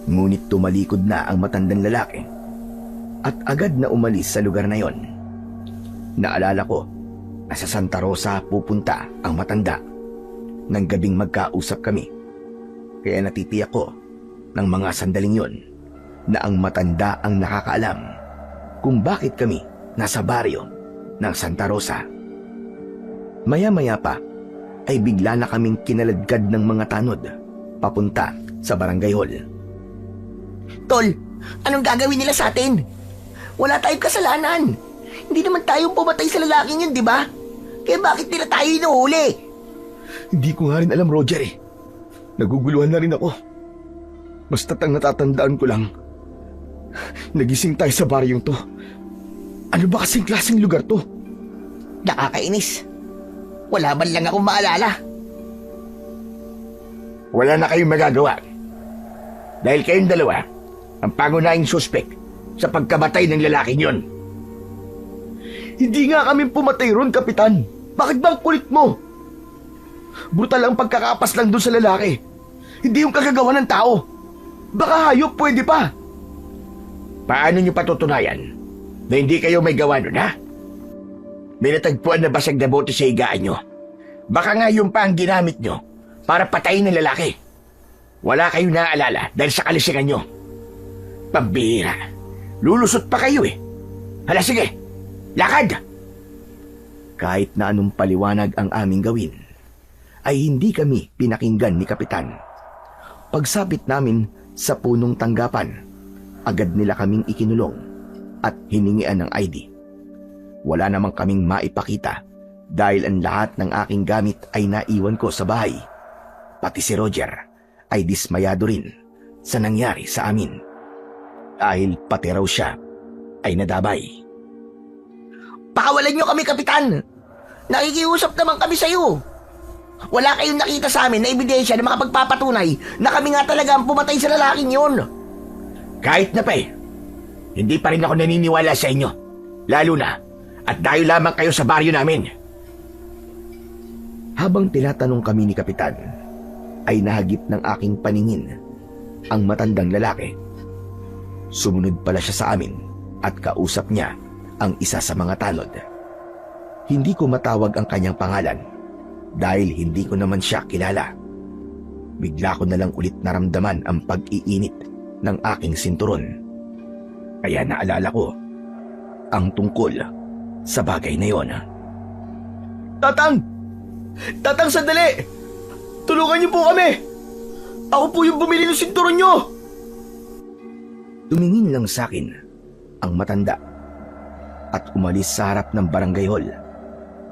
Ngunit tumalikod na ang matandang lalaki at agad na umalis sa lugar na yon. Naalala ko na sa Santa Rosa pupunta ang matanda. Nang gabing magkausap kami, kaya natitiyak ko ng mga sandaling yon na ang matanda ang nakakaalam kung bakit kami nasa baryo ng Santa Rosa. Maya-maya pa ay bigla na kaming kinaladkad ng mga tanod papunta sa barangay hall. Tol, anong gagawin nila sa atin? Wala tayong kasalanan. Hindi naman tayong pumatay sa lalaking yun, di ba? Kaya bakit nila tayo inuhuli? Hindi ko nga rin alam, Roger eh. Naguguluhan na rin ako. Basta't ang natatandaan ko lang, nagising tayo sa baryong to. Ano ba kasing klaseng lugar to? Nakakainis. Wala man lang akong maalala. Wala na kayong magagawa. Dahil kayong dalawa, ang pangunahing suspect sa pagkamatay ng lalaking yon. Hindi nga kami pumatay ron, Kapitan. Bakit bang kulit mo? Brutal ang pagkakapas lang doon sa lalaki. Hindi yung kagagawa ng tao. Baka hayop, pwede pa. Paano nyo patutunayan na hindi kayo may gawa nun, ha? May natagpuan na basag na bote sa higaan nyo. Baka nga yung pa ang ginamit nyo para patayin ng lalaki. Wala kayong naaalala dahil sa kalisingan nyo. Pambihira. Lulusot pa kayo eh. Hala, sige. Lakad! Kahit na anong paliwanag ang aming gawin, ay hindi kami pinakinggan ni Kapitan. Pagsapit namin sa punong tanggapan, agad nila kaming ikinulong at hiningian ng ID. Wala namang kaming maipakita dahil ang lahat ng aking gamit ay naiwan ko sa bahay. Pati si Roger ay dismayado rin sa nangyari sa amin. Dahil pati raw siya ay nadabay. Pakawalan niyo kami, Kapitan! Nakikiusap naman kami sa iyo. Wala kayong nakita sa amin na ebidensya na makapagpapatunay na kami nga talaga ang pumatay sa lalaking yun. Kahit na pa eh, hindi pa rin ako naniniwala sa inyo. Lalo na, at dahil lamang kayo sa baryo namin. Habang tinatanong kami ni Kapitan, ay nahagip ng aking paningin ang matandang lalaki. Sumunod pala siya sa amin at kausap niya ang isa sa mga tanod. Hindi ko matawag ang kanyang pangalan dahil hindi ko naman siya kilala. Bigla ko na lang ulit naramdaman ang pag-iinit ng aking sinturon. Kaya naalala ko ang tungkol sa bagay na yon. Tatang! Tatang, sandali! Tulungan niyo po kami! Ako po yung bumili ng sinturon niyo! Tumingin lang sa akin ang matanda at umalis sa harap ng barangay hall.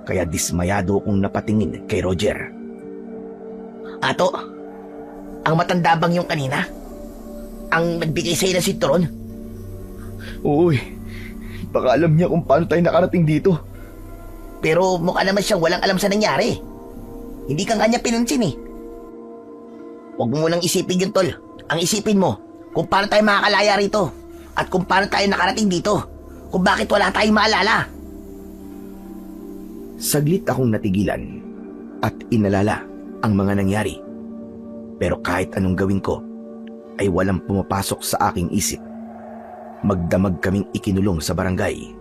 Kaya dismayado kong napatingin kay Roger. Ato, ang matanda bang yung kanina? Ang nagbigay sa'yo ng sinturon? Uy, baka alam niya kung paano tayo nakarating dito. Pero mukha naman siyang walang alam sa nangyari. Hindi kang kanya pinansin eh. Huwag mo munang isipin yun, tol. Ang isipin mo, kung paano tayo makakalaya rito. At kung paano tayo nakarating dito. Kung bakit wala tayong maalala. Saglit akong natigilan at inalala ang mga nangyari. Pero kahit anong gawin ko, ay walang pumapasok sa aking isip. Magdamag kaming ikinulong sa barangay.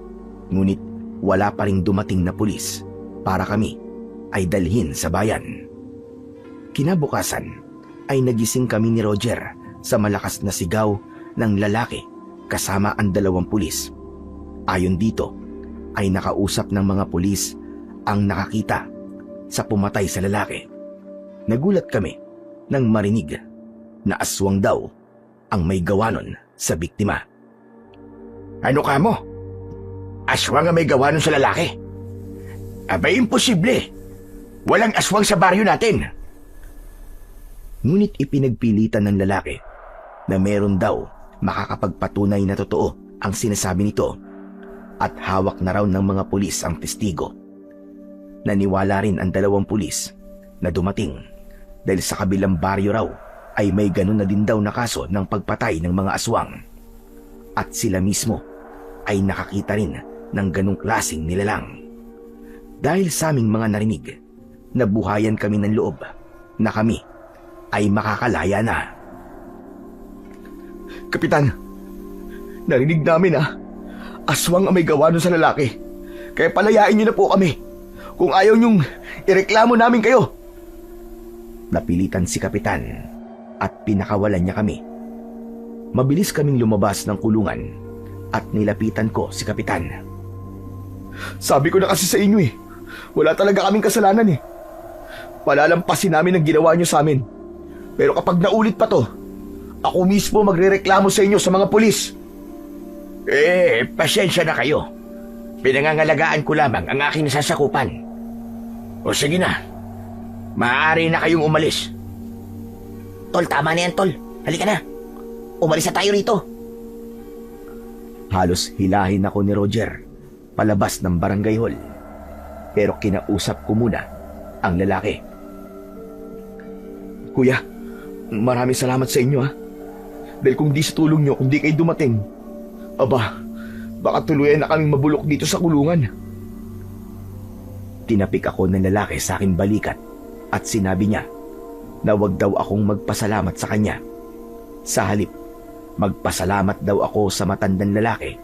Ngunit wala pa ring dumating na pulis para kami ay dalhin sa bayan. Kinabukasan ay nagising kami ni Roger sa malakas na sigaw ng lalaki kasama ang 2 pulis. Ayon dito ay nakausap ng mga pulis ang nakakita sa pumatay sa lalaki. Nagulat kami nang marinig na aswang daw ang may gawa nun sa biktima. Ano ka mo? Aswang ang may gawa nun sa lalaki. Abay, imposible. Walang aswang sa baryo natin. Ngunit ipinagpilitan ng lalaki na meron daw makakapagpatunay na totoo ang sinasabi nito at hawak na raw ng mga pulis ang testigo. Naniwala rin ang 2 pulis na dumating dahil sa kabilang baryo raw ay may ganun na din daw na kaso ng pagpatay ng mga aswang. At sila mismo ay nakakita rin ng ganung klaseng nilalang. Dahil sa aming mga narinig, nabuhayan kami ng loob na kami ay makakalaya na. Kapitan, narinig namin aswang ang may gawa nun sa lalaki. Kaya palayain niyo na po kami. Kung ayaw niyong ireklamo namin kayo. Napilitan si Kapitan at pinakawalan niya kami. Mabilis kaming lumabas ng kulungan at nilapitan ko si Kapitan. Sabi ko na kasi sa inyo wala talaga kaming kasalanan Palalampasin namin ang ginawa niyo sa amin. Pero kapag naulit pa to, ako mismo magrereklamo sa inyo sa mga pulis. Pasensya na kayo. Pinangangalagaan ko lamang ang aking nasasakupan. O sige na, maaari na kayong umalis. Tol, tama na yan, Tol. Halika na. Umalis na tayo rito. Halos hilahin ako ni Roger palabas ng barangay hall. Pero kinausap ko muna ang lalaki. Kuya, maraming salamat sa inyo Dahil kung di sa tulong nyo, kung di kayo dumating, baka tuluyan na kaming mabulok dito sa kulungan. Tinapik ako ng lalaki sa aking balikat at sinabi niya na wag daw akong magpasalamat sa kanya. Sa halip, magpasalamat daw ako sa matandang lalaki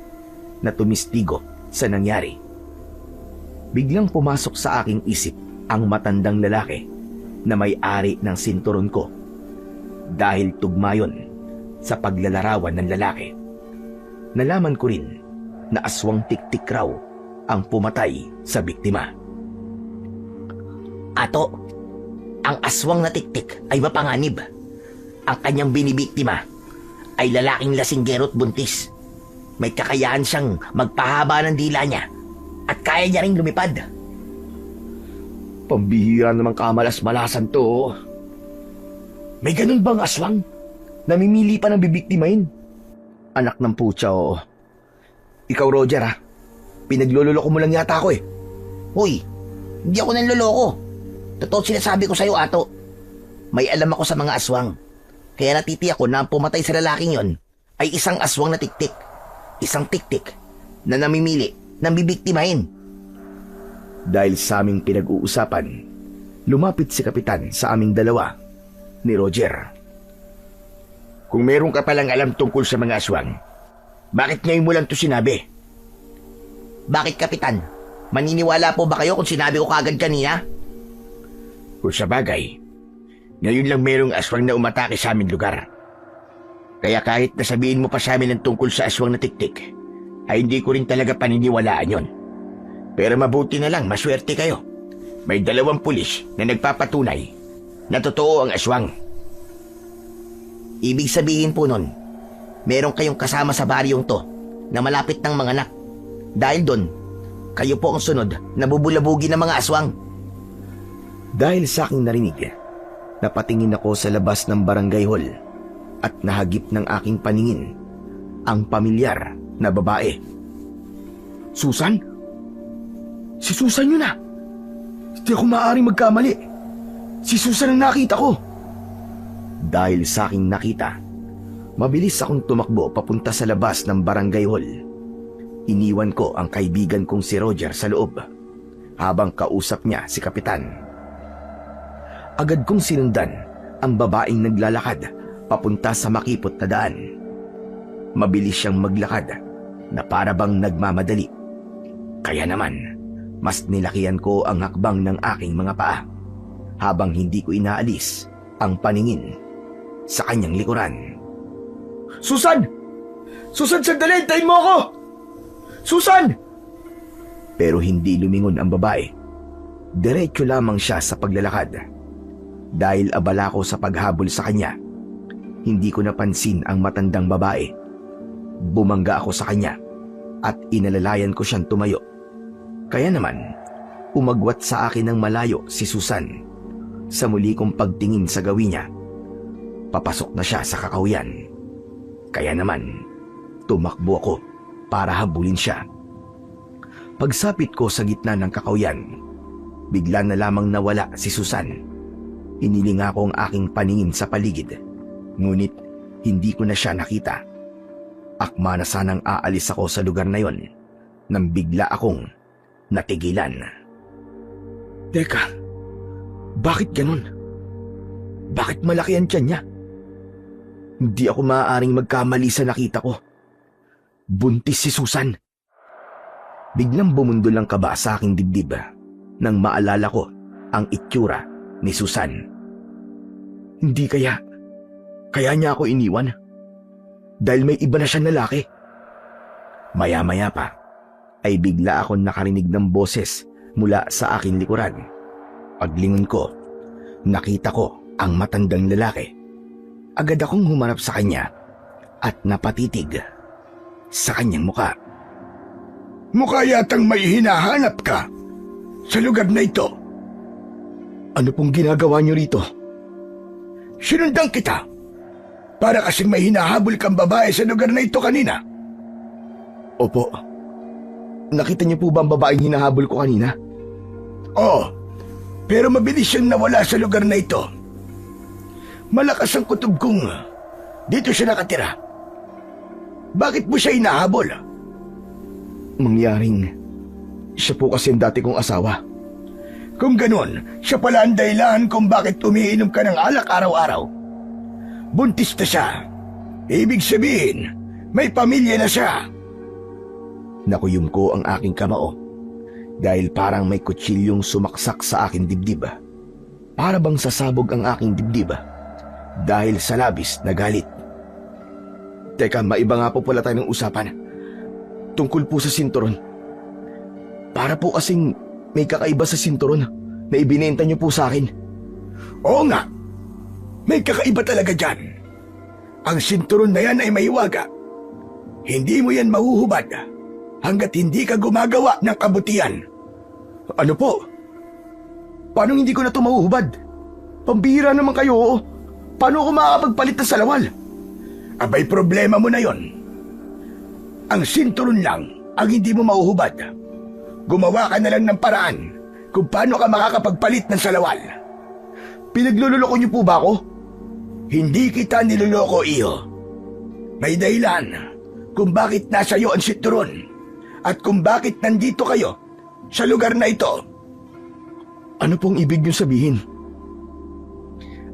na tumistigo sa nangyari. Biglang pumasok sa aking isip ang matandang lalaki na may-ari ng sinturon ko dahil tugma yun sa paglalarawan ng lalaki. Nalaman ko rin na aswang tiktik raw ang pumatay sa biktima. Ato, ang aswang na tiktik ay mapanganib. Ang kanyang binibiktima ay lalaking lasinggero't buntis. May kakayahan siyang magpahaba ng dila niya at kaya niya ring lumipad. Pambihira namang kamalas-malasan to. May ganun bang aswang? Namimili pa ng bibiktimahin? Anak ng putya, oo. Ikaw, Roger, pinagloloko mo lang yata ako Hoy, hindi ako nanloloko. Totoo sinasabi ko sa'yo, Ato. May alam ako sa mga aswang. Kaya natitiyak ko na ang pumatay sa lalaking yon ay isang aswang na tiktik. Isang tiktik na namimili ng bibiktimahin. Dahil sa aming pinag-uusapan, lumapit si Kapitan sa aming dalawa ni Roger. Kung meron ka palang alam tungkol sa mga aswang, bakit ngayon mo lang to sinabi? Bakit, Kapitan? Maniniwala po ba kayo kung sinabi ko kagad kanina? Kung sa bagay, ngayon lang merong aswang na umatake sa aming lugar. Kaya kahit nasabihin mo pa sa amin ang tungkol sa aswang na tiktik, ay hindi ko rin talaga paniniwalaan yon. Pero mabuti na lang, maswerte kayo. May 2 pulis na nagpapatunay na totoo ang aswang. Ibig sabihin po nun, meron kayong kasama sa baryong to na malapit ng mga anak. Dahil doon, kayo po ang sunod na bubulabugi ng mga aswang. Dahil sa aking narinig, napatingin ako sa labas ng barangay hall at nahagip ng aking paningin ang pamilyar na babae. Susan? Si Susan yun Hindi ako maaaring magkamali. Si Susan ang nakita ko. Dahil sa aking nakita, mabilis akong tumakbo papunta sa labas ng barangay hall. Iniwan ko ang kaibigan kong si Roger sa loob habang kausap niya si Kapitan. Agad kong sinundan ang babaeng naglalakad papunta sa makipot na daan. Mabilis siyang maglakad na para bang nagmamadali. Kaya naman, mas nilakihan ko ang hakbang ng aking mga paa habang hindi ko inaalis ang paningin sa kanyang likuran. Susan! Susan, sandali! Hintayin mo ako! Susan! Pero hindi lumingon ang babae. Diretso lamang siya sa paglalakad. Dahil abala ko sa paghabol sa kanya, hindi ko napansin ang matandang babae. Bumangga ako sa kanya at inalalayan ko siyang tumayo. Kaya naman, umagwat sa akin ng malayo si Susan. Sa muli kong pagtingin sa gawin niya, papasok na siya sa kakawyan. Kaya naman, tumakbo ako para habulin siya. Pagsapit ko sa gitna ng kakawyan, bigla na lamang nawala si Susan. Inilinga ko ang aking paningin sa paligid, ngunit hindi ko na siya nakita. Akma na sanang aalis ako sa lugar na yon nang bigla akong natigilan. Teka, bakit ganun? Bakit malaki ang tiyan niya? Hindi ako maaaring magkamali sa nakita ko. Buntis si Susan. Biglang bumundol ang kaba sa aking dibdib nang maalala ko ang itsura ni Susan. Hindi kaya niya ako iniwan? Dahil may iba na siyang lalaki. Maya-maya pa ay bigla akong nakarinig ng boses mula sa aking likuran. Paglingon ko, nakita ko ang matandang lalaki. Agad akong humarap sa kanya at napatitig sa kanyang muka. Mukha yatang may hinahanap ka sa lugar na ito. Ano pong ginagawa niyo rito? Sinundan kita para kasing may hinahabol kang babae sa lugar na ito kanina. Opo. Nakita niyo po ba ang babaeng hinahabol ko kanina? Oo, pero mabilis siyang nawala sa lugar na ito. Malakas ang kutob kong dito siya nakatira. Bakit mo siya hinahabol? Mangyaring siya po kasi ang dati kong asawa. Kung ganun, siya pala ang dahilan kung bakit umiinom ka ng alak araw-araw. Buntis na siya. Ibig sabihin, may pamilya na siya. Nakuyom ko ang aking kamao dahil parang may kutsilyong sumaksak sa aking dibdib. Para bang sasabog ang aking dibdib dahil sa labis na galit. Teka, maiba nga po pala tayo ng usapan. Tungkol po sa sinturon. Para po kasing may kakaiba sa sinturon na ibinenta niyo po sa akin. Oo nga, may kakaiba talaga dyan. Ang sinturon na yan ay mahiwaga. Hindi mo yan mahuhubad hanggat hindi ka gumagawa ng kabutihan. Ano po? Paano hindi ko na ito mahuhubad? Pambihira naman kayo. Paano ako makakapagpalit ng salawal? Abay, problema mo na yon. Ang sinturon lang ang hindi mo mahuhubad. Gumawa ka na lang ng paraan kung paano ka makakapagpalit ng salawal. Pinagluloko niyo po ba ako? Hindi kita niloloko, iyo. May dahilan kung bakit nasa iyo ang sinturon at kung bakit nandito kayo sa lugar na ito. Ano pong ibig niyo sabihin?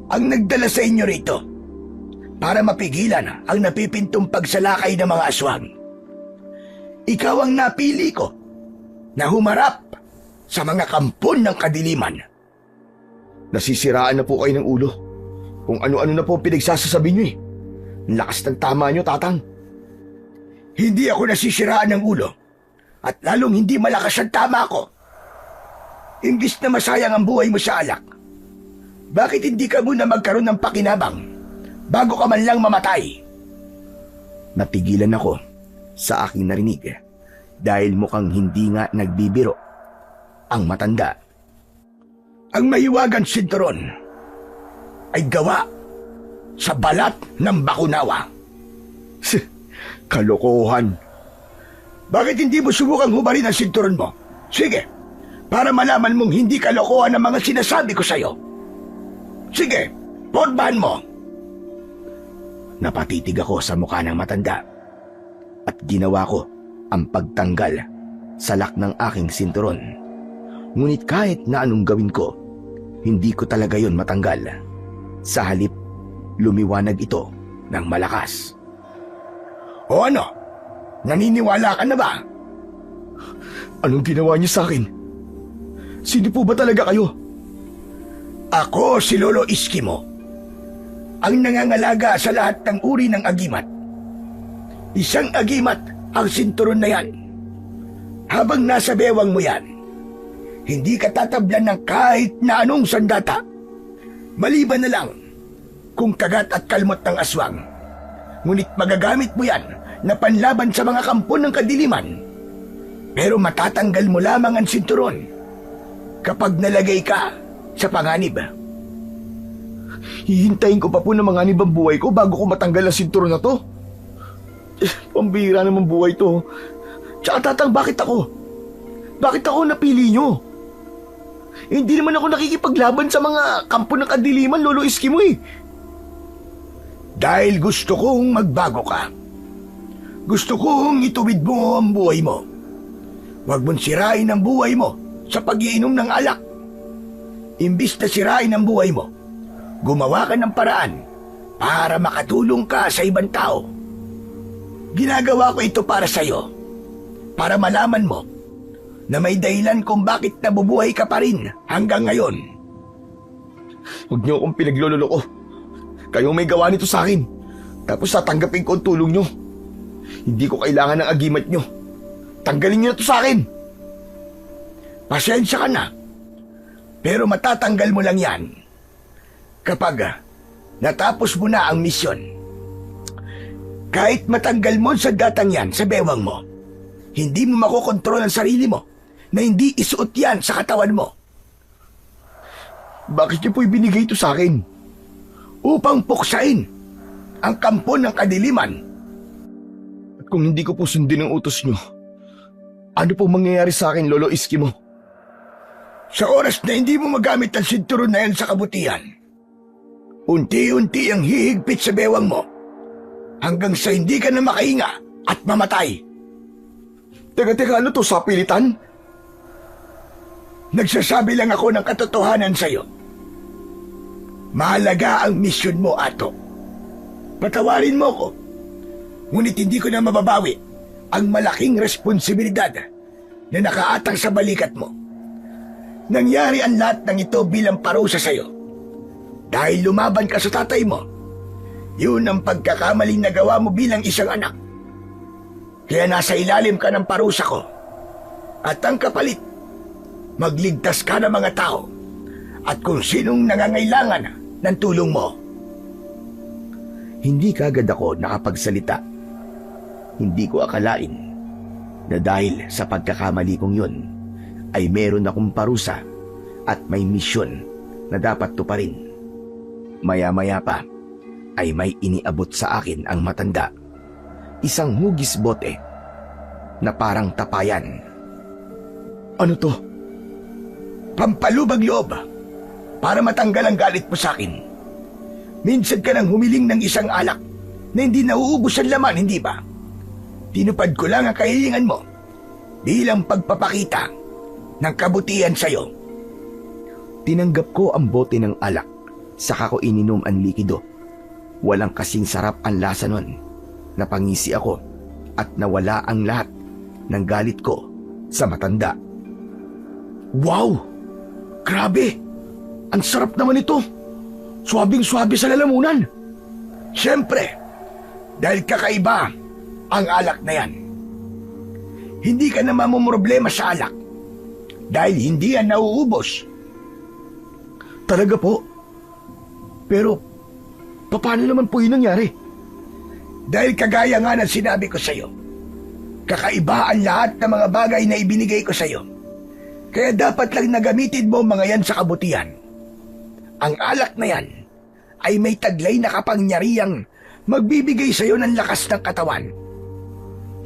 Ang nagdala sa inyo rito para mapigilan ang napipintong pagsalakay ng mga aswang. Ikaw ang napili ko na humarap sa mga kampon ng kadiliman. Nasisiraan na po kayo ng ulo. Kung ano-ano na po pinagsasasabi niyo eh. Ang lakas ng tama niyo, Tatang. Hindi ako nasisiraan ng ulo at lalong hindi malakas ang tama ko. Imbis na masayang ang buhay mo sa alak, bakit hindi ka muna magkaroon ng pakinabang bago ka man lang mamatay? Napigilan ako sa aking narinig dahil mukhang hindi nga nagbibiro ang matanda. Ang mahiwagang sinturon ay gawa sa balat ng bakunawa. Kalokohan. Bakit hindi mo subukang hubarin ang sinturon mo? Sige, para malaman mong hindi kalokohan ang mga sinasabi ko sa'yo. Sige, porbahan mo. Napatitig ako sa mukha ng matanda at ginawa ko ang pagtanggal sa lock ng aking sinturon. Ngunit kahit na anong gawin ko, hindi ko talaga yon matanggal. Sa halip, lumiwanag ito ng malakas. O ano? Naniniwala ka na ba? Anong ginawa niyo sa akin? Sino po ba talaga kayo? Ako si Lolo Iskimo, ang nangangalaga sa lahat ng uri ng agimat. Isang agimat ang sinturon na yan. Habang nasa bewang mo yan, hindi ka tatablan ng kahit na anong sandata. Maliban na lang kung kagat at kalmot ng aswang. Ngunit magagamit mo yan na panlaban sa mga kampo ng kadiliman. Pero matatanggal mo lamang ang sinturon kapag nalagay ka sa panganib. Hihintayin ko pa po na manganib ang buhay ko bago ko matanggal ang sinturon na to. Pambihira naman buhay to. Tsaka tatang, bakit ako? Bakit ako napili nyo? Hindi naman ako nakikipaglaban sa mga kampo ng kadiliman, Lolo Iskimo eh. Dahil gusto kong magbago ka. Gusto kong ituwid mo ang buhay mo. Huwag mong sirain ang buhay mo sa pag-iinom ng alak. Imbis na sirain ang buhay mo, gumawa ka ng paraan para makatulong ka sa ibang tao. Ginagawa ko ito para sa'yo. Para malaman mo na may dahilan kung bakit nabubuhay ka pa rin hanggang ngayon. Huwag niyo akong pinagloloko. Kayong may gawa nito sa akin. Tapos tatanggapin ko ang tulong niyo. Hindi ko kailangan ng agimat niyo. Tanggalin niyo na to sa akin. Pasensya ka na. Pero matatanggal mo lang yan kapag natapos mo na ang misyon. Kahit matanggal mo sa datang yan sa bewang mo, hindi mo makokontrol ang sarili mo na hindi isuot yan sa katawan mo. Bakit niyo po ibinigay ito sa akin? Upang puksain ang kampo ng kadiliman. At kung hindi ko po sundin ang utos niyo, ano po mangyayari sa akin, Lolo Iskimo? Sa oras na hindi mo magamit ang sinturon na yan sa kabutihan, unti-unti ang hihigpit sa bewang mo hanggang sa hindi ka na makahinga at mamatay. Teka, ano to, sapilitan? Nagsasabi lang ako ng katotohanan sa'yo. Mahalaga ang misyon mo, Ato. Patawarin mo ko, ngunit hindi ko na mababawi ang malaking responsibilidad na nakaatang sa balikat mo. Nangyari ang lahat ng ito bilang parusa sa'yo. Dahil lumaban ka sa tatay mo, yun ang pagkakamaling nagawa mo bilang isang anak. Kaya nasa ilalim ka ng parusa ko. At ang kapalit, magligtas ka ng mga tao at kung sinong nangangailangan ng tulong mo. Hindi kagad ako nakapagsalita. Hindi ko akalain na dahil sa pagkakamali kong yun, ay meron akong parusa at may misyon na dapat tuparin. Maya-maya pa ay may iniabot sa akin ang matanda. Isang hugis bote na parang tapayan. Ano to? Pampalubag loob para matanggal ang galit mo sa akin. Minsan ka nang humiling ng isang alak na hindi nauubos ang laman, hindi ba? Tinupad ko lang ang kahilingan mo bilang pagpapakita ng kabutihan sa'yo. Tinanggap ko ang bote ng alak, saka ko ininom ang likido. Walang kasing sarap ang lasa nun. Napangisi ako at nawala ang lahat ng galit ko sa matanda. Wow! Grabe! Ang sarap naman ito! Swabing-swabe sa lalamunan! Siyempre, dahil kakaiba ang alak na yan. Hindi ka na mamumroblema sa alak dahil hindi yan nauubos. Talaga po? Pero, paano naman po yun nangyari? Dahil kagaya nga ng sinabi ko sa'yo, kakaiba ang lahat ng mga bagay na ibinigay ko sa'yo. Kaya dapat lang nagamitin mo mga yan sa kabutihan. Ang alak na yan ay may taglay na kapangyarihang magbibigay sa'yo ng lakas ng katawan.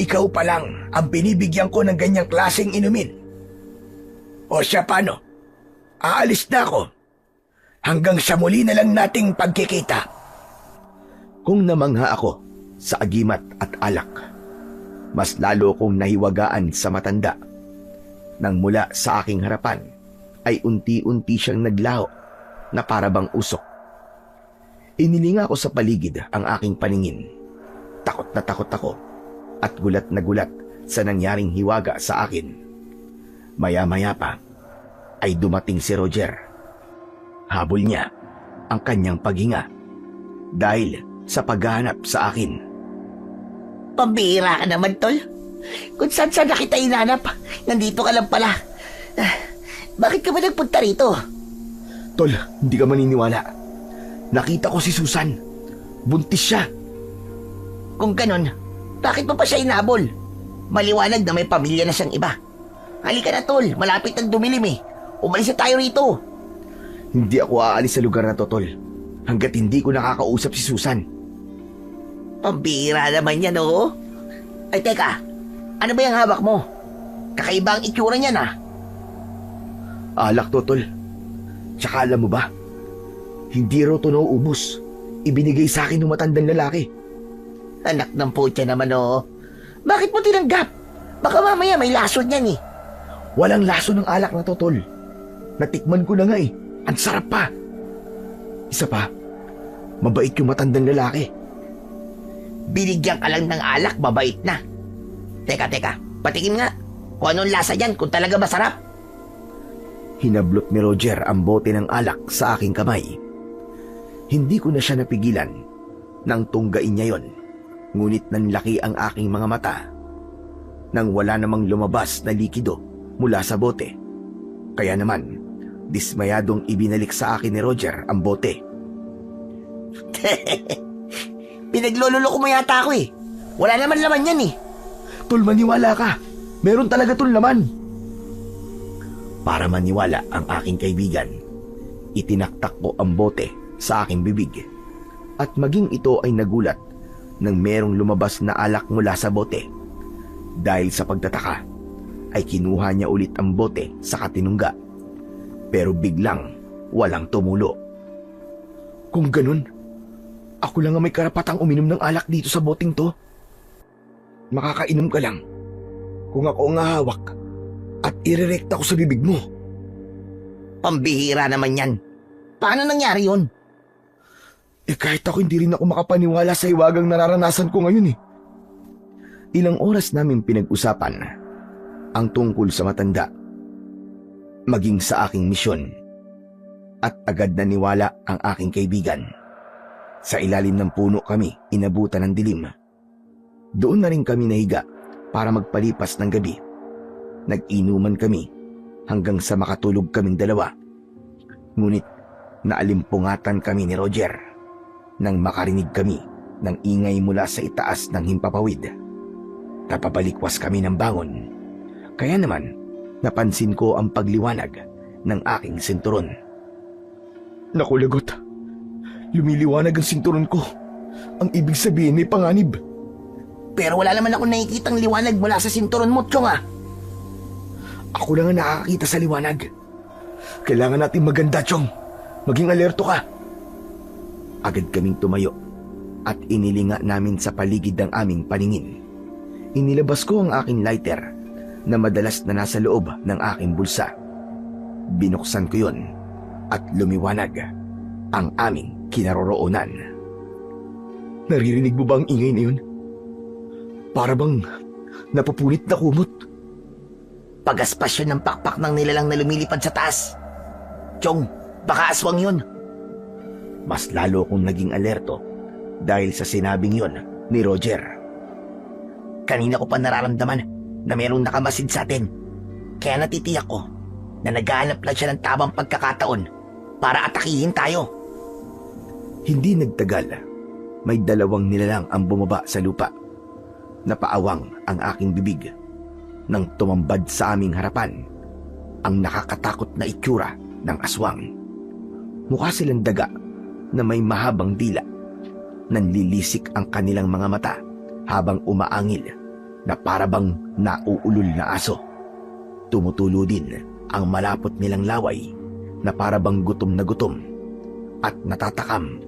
Ikaw pa lang ang binibigyan ko ng ganyang klaseng inumin. O siya, paano? Aalis na ako. Hanggang sa muli na lang nating pagkikita. Kung namangha ako sa agimat at alak, mas lalo kong nahiwagaan sa matanda. Nang mula sa aking harapan ay unti-unti siyang naglaho na parabang usok. Inilinga ko sa paligid ang aking paningin. Takot na takot ako at gulat na gulat sa nangyaring hiwaga sa akin. Maya-maya pa ay dumating si Roger. Habol niya ang kanyang paghinga dahil sa paghahanap sa akin. Pambihira ka naman, Tol. Kung saan na kita inanap, nandito ka lang pala. Bakit ka ba nagpunta rito? Tol, hindi ka maniniwala. Nakita ko si Susan. Buntis siya. Kung ganun, Bakit mo pa siya inabol? Maliwanag na may pamilya na siyang iba. Halika na tol, malapit ang dumilim eh. Umalis na tayo rito. Hindi ako aalis sa lugar na to, tol. Hanggat hindi ko nakakausap si Susan. Pambira naman yan, oo. Ay teka, ano ba yung hawak mo? Kakaiba ang itsura niyan ah. Alak to, tol. Tsaka alam mo ba, hindi raw to nauubos. Ibinigay sa akin ng matandang lalaki. Anak ng putya naman oo. Bakit mo tinanggap? Baka mamaya may lason yan eh. Walang laso ng alak na to, tol. Natikman ko na nga eh. Ang sarap pa. Isa pa, mabait yung matandang lalaki. Binigyan ka lang ng alak, mabait na. Teka, patikim nga. Kung anong lasa yan, kung talaga masarap. Hinablot ni Roger ang bote ng alak sa aking kamay. Hindi ko na siya napigilan nang tunggain niya yon. Ngunit nanlaki ang aking mga mata nang wala namang lumabas na likido mula sa bote. Kaya naman, dismayadong ibinalik sa akin ni Roger ang bote. Pinaglololo ko mo yata ako eh. Wala naman laman yan eh. Tol, maniwala ka. Meron talaga tol laman. Para maniwala ang aking kaibigan, itinaktak ko ang bote sa aking bibig. At maging ito ay nagulat nang merong lumabas na alak mula sa bote. Dahil sa pagtataka, ay kinuha niya ulit ang bote sa katinungga. Pero biglang walang tumulo. Kung ganun, ako lang ang may karapatang uminom ng alak dito sa boteng to. Makakainom ka lang kung ako ang hahawak at irerekta ko sa bibig mo. Pambihira naman yan. Paano nangyari yun? Kahit ako hindi rin ako makapaniwala sa hiwagang nararanasan ko ngayon eh. Ilang oras namin pinag-usapan ang tungkol sa matanda, maging sa aking misyon, at agad na niwala ang aking kaibigan. Sa ilalim ng puno kami inabutan ng dilim. Doon na rin kami nahiga para magpalipas ng gabi. Nag-inuman kami hanggang sa makatulog kaming dalawa. Ngunit naalimpungatan kami ni Roger nang makarinig kami ng ingay mula sa itaas ng himpapawid. Napabalikwas kami ng bangon. Kaya naman, napansin ko ang pagliwanag ng aking sinturon. Naku, lagot. Lumiliwanag ang sinturon ko. Ang ibig sabihin may panganib. Pero wala naman ako nakikitang liwanag mula sa sinturon mo, Chong ah. Ako lang ang nakakakita sa liwanag. Kailangan natin maganda, Chong. Maging alerto ka. Agad kaming tumayo at inilinga namin sa paligid ng aming paningin. Inilabas ko ang aking lighter na madalas na nasa loob ng aking bulsa. Binuksan ko yon at lumiwanag ang aming kinaroroonan. Naririnig mo ba ang ingay na yun? Para bang napupunit na kumot. Pagaspas yun ng pakpak ng nilalang na lumilipad sa taas. Chong, baka aswang yun. Mas lalo akong naging alerto dahil sa sinabing yon ni Roger. Kanina ko pa nararamdaman na mayroong nakamasid sa atin. Kaya natitiyak ko na naghahanap lang siya ng tamang pagkakataon para atakihin tayo. Hindi nagtagal, may dalawang nilalang ang bumaba sa lupa. Napaawang ang aking bibig nang tumambad sa aming harapan ang nakakatakot na itsura ng aswang. Mukha silang daga na may mahabang dila. Nanlilisik ang kanilang mga mata habang umaangil na parabang nauulol na aso. Tumutulo din ang malapot nilang laway na parabang gutom na gutom at natatakam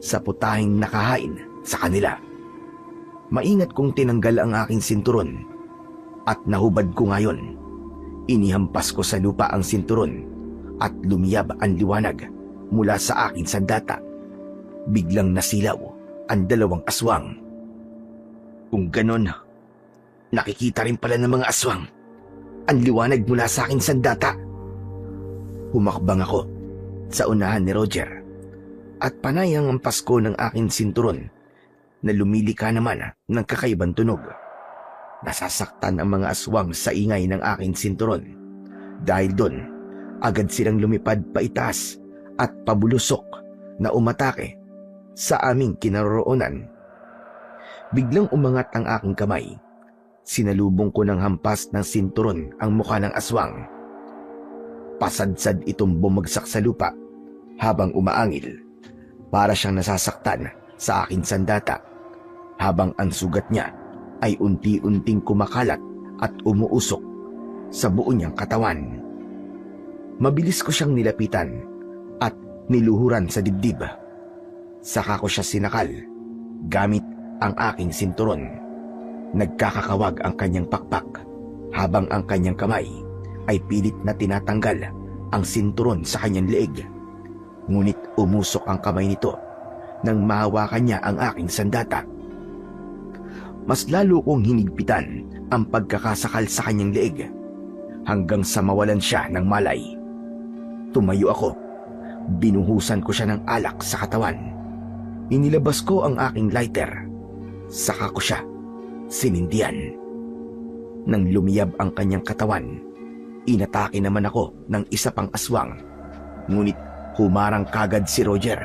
sa putahing nakahain sa kanila. Maingat kong tinanggal ang aking sinturon at nahubad ko ngayon. Inihampas ko sa lupa ang sinturon at lumiyab ang liwanag mula sa aking sandata. Biglang nasilaw ang dalawang aswang. Kung ganon, nakikita rin pala ng mga aswang ang liwanag mula sa aking sandata. Humakbang ako sa unahan ni Roger at panay ang ampas ko ng aking sinturon na lumilika naman ng kakaibang tunog. Nasasaktan ang mga aswang sa ingay ng aking sinturon. Dahil doon, agad silang lumipad paitaas at pabulusok na umatake sa aming kinaroroonan. Biglang umangat ang aking kamay. Sinalubong ko ng hampas ng sinturon ang mukha ng aswang. Pasadsad itong bumagsak sa lupa habang umaangil. Para siyang nasasaktan sa aking sandata habang ang sugat niya ay unti-unting kumakalat at umuusok sa buo niyang katawan. Mabilis ko siyang nilapitan at niluhuran sa dibdib. Saka ko siya sinakal gamit ang aking sinturon. Nagkakakawag ang kanyang pakpak habang ang kanyang kamay ay pilit na tinatanggal ang sinturon sa kanyang leeg. Ngunit umusok ang kamay nito nang mahawakan niya ang aking sandata. Mas lalo kong hinigpitan ang pagkakasakal sa kanyang leeg hanggang sa mawalan siya ng malay. Tumayo ako. Binuhusan ko siya ng alak sa katawan. Inilabas ko ang aking lighter. Saka ko siya sinindihan. Nang lumiyab ang kanyang katawan, inatake naman ako ng isa pang aswang. Ngunit humarang kagad si Roger,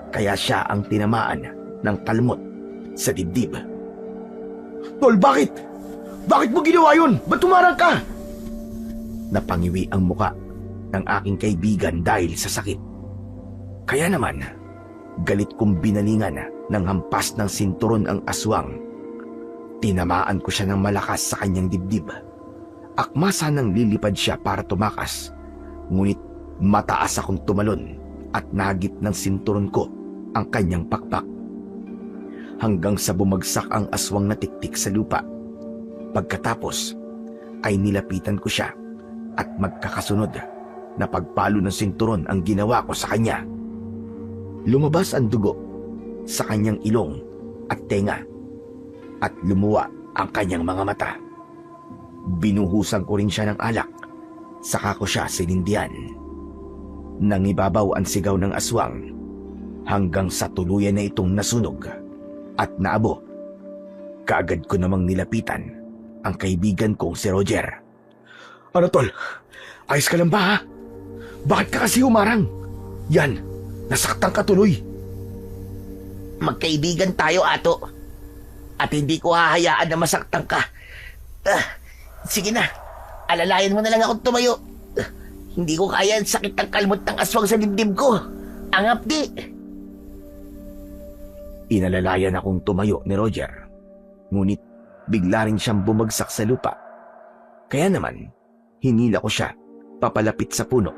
kaya siya ang tinamaan ng kalmot sa dibdib. Tol, bakit? Bakit mo ginawa yun? Ba't tumarang ka? Napangiwi ang muka ng aking kaibigan dahil sa sakit. Kaya naman, galit kong binalingan ng hampas ng sinturon ang aswang. Tinamaan ko siya ng malakas sa kanyang dibdib. Akma sanang lilipad siya para tumakas. Ngunit mataas akong tumalon at nagip ng sinturon ko ang kanyang pakpak. Hanggang sa bumagsak ang aswang na tiktik sa lupa. Pagkatapos ay nilapitan ko siya at magkakasunod na pagpalo ng sinturon ang ginawa ko sa kanya. Lumabas ang dugo sa kanyang ilong at tenga at lumuwa ang kanyang mga mata. Binuhusan ko rin siya ng alak, saka ko siya sinindihan. Nangibabaw ang sigaw ng aswang hanggang sa tuluyan na itong nasunog at naabo. Kaagad ko namang nilapitan ang kaibigan kong si Roger. Ano, Tol? Ayos ka lang ba, ha? Bakit ka kasi humarang? Yan, nasaktan ka tuloy. Magkaibigan tayo, Ato. At hindi ko hahayaan na masaktan ka. Sige na, alalayan mo na lang akong tumayo. Hindi ko kaya ang sakit ng kalmot ng aswang sa dibdib ko. Ang apdi. Inalalayan akong tumayo ni Roger. Ngunit bigla rin siyang bumagsak sa lupa. Kaya naman, hinila ko siya papalapit sa puno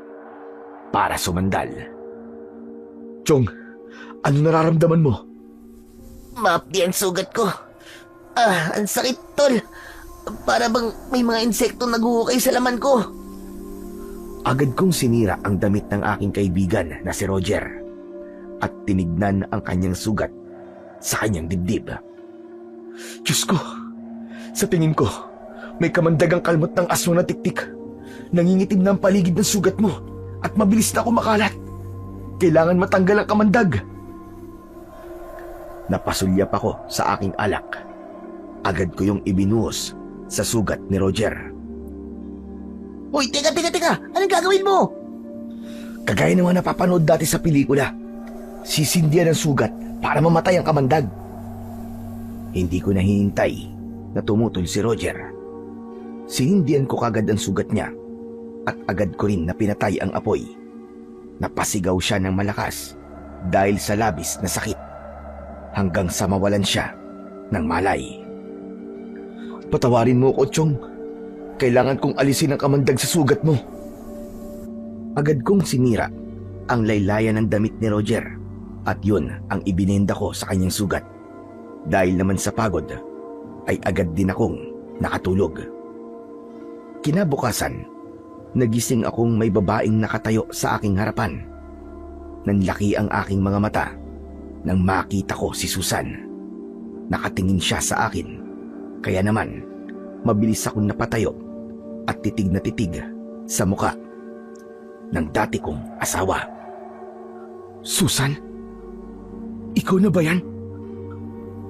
para sumandal. Chong, ano nararamdaman mo? Maapdi ang sugat ko. Ang sakit, Tol. Para bang may mga insekto naguhukay sa laman ko. Agad kong sinira ang damit ng aking kaibigan na si Roger at tinignan ang kanyang sugat sa kanyang dibdib. Diyos ko, sa tingin ko, may kamandagang kalmot ng aswang na tiktik. Nangingitim na ang paligid ng sugat mo at mabilis na kumakalat. Kailangan matanggal ang kamandag. Napasulyap ako sa aking alak. Agad ko yung ibinuhos sa sugat ni Roger. Hoy, teka. Anong gagawin mo? Kagaya ng mga napapanood dati sa pelikula, sisindihan ang sugat para mamatay ang kamandag. Hindi ko nahihintay na tumutol si Roger. Sinindihan ko kagad ang sugat niya at agad ko rin na pinatay ang apoy. Napasigaw siya ng malakas dahil sa labis na sakit hanggang sa mawalan siya ng malay. Patawarin mo ko, Chong. Kailangan kong alisin ang kamandag sa sugat mo. Agad kong sinira ang laylayan ng damit ni Roger at yun ang ibinenda ko sa kanyang sugat. Dahil naman sa pagod ay agad din akong nakatulog. Kinabukasan, nagising akong may babaeng nakatayo sa aking harapan. Nanlaki ang aking mga mata nang makita ko si Susan. Nakatingin siya sa akin, kaya naman mabilis akong napatayo at titig na titig sa muka ng dati kong asawa. Susan? Ikaw na ba yan?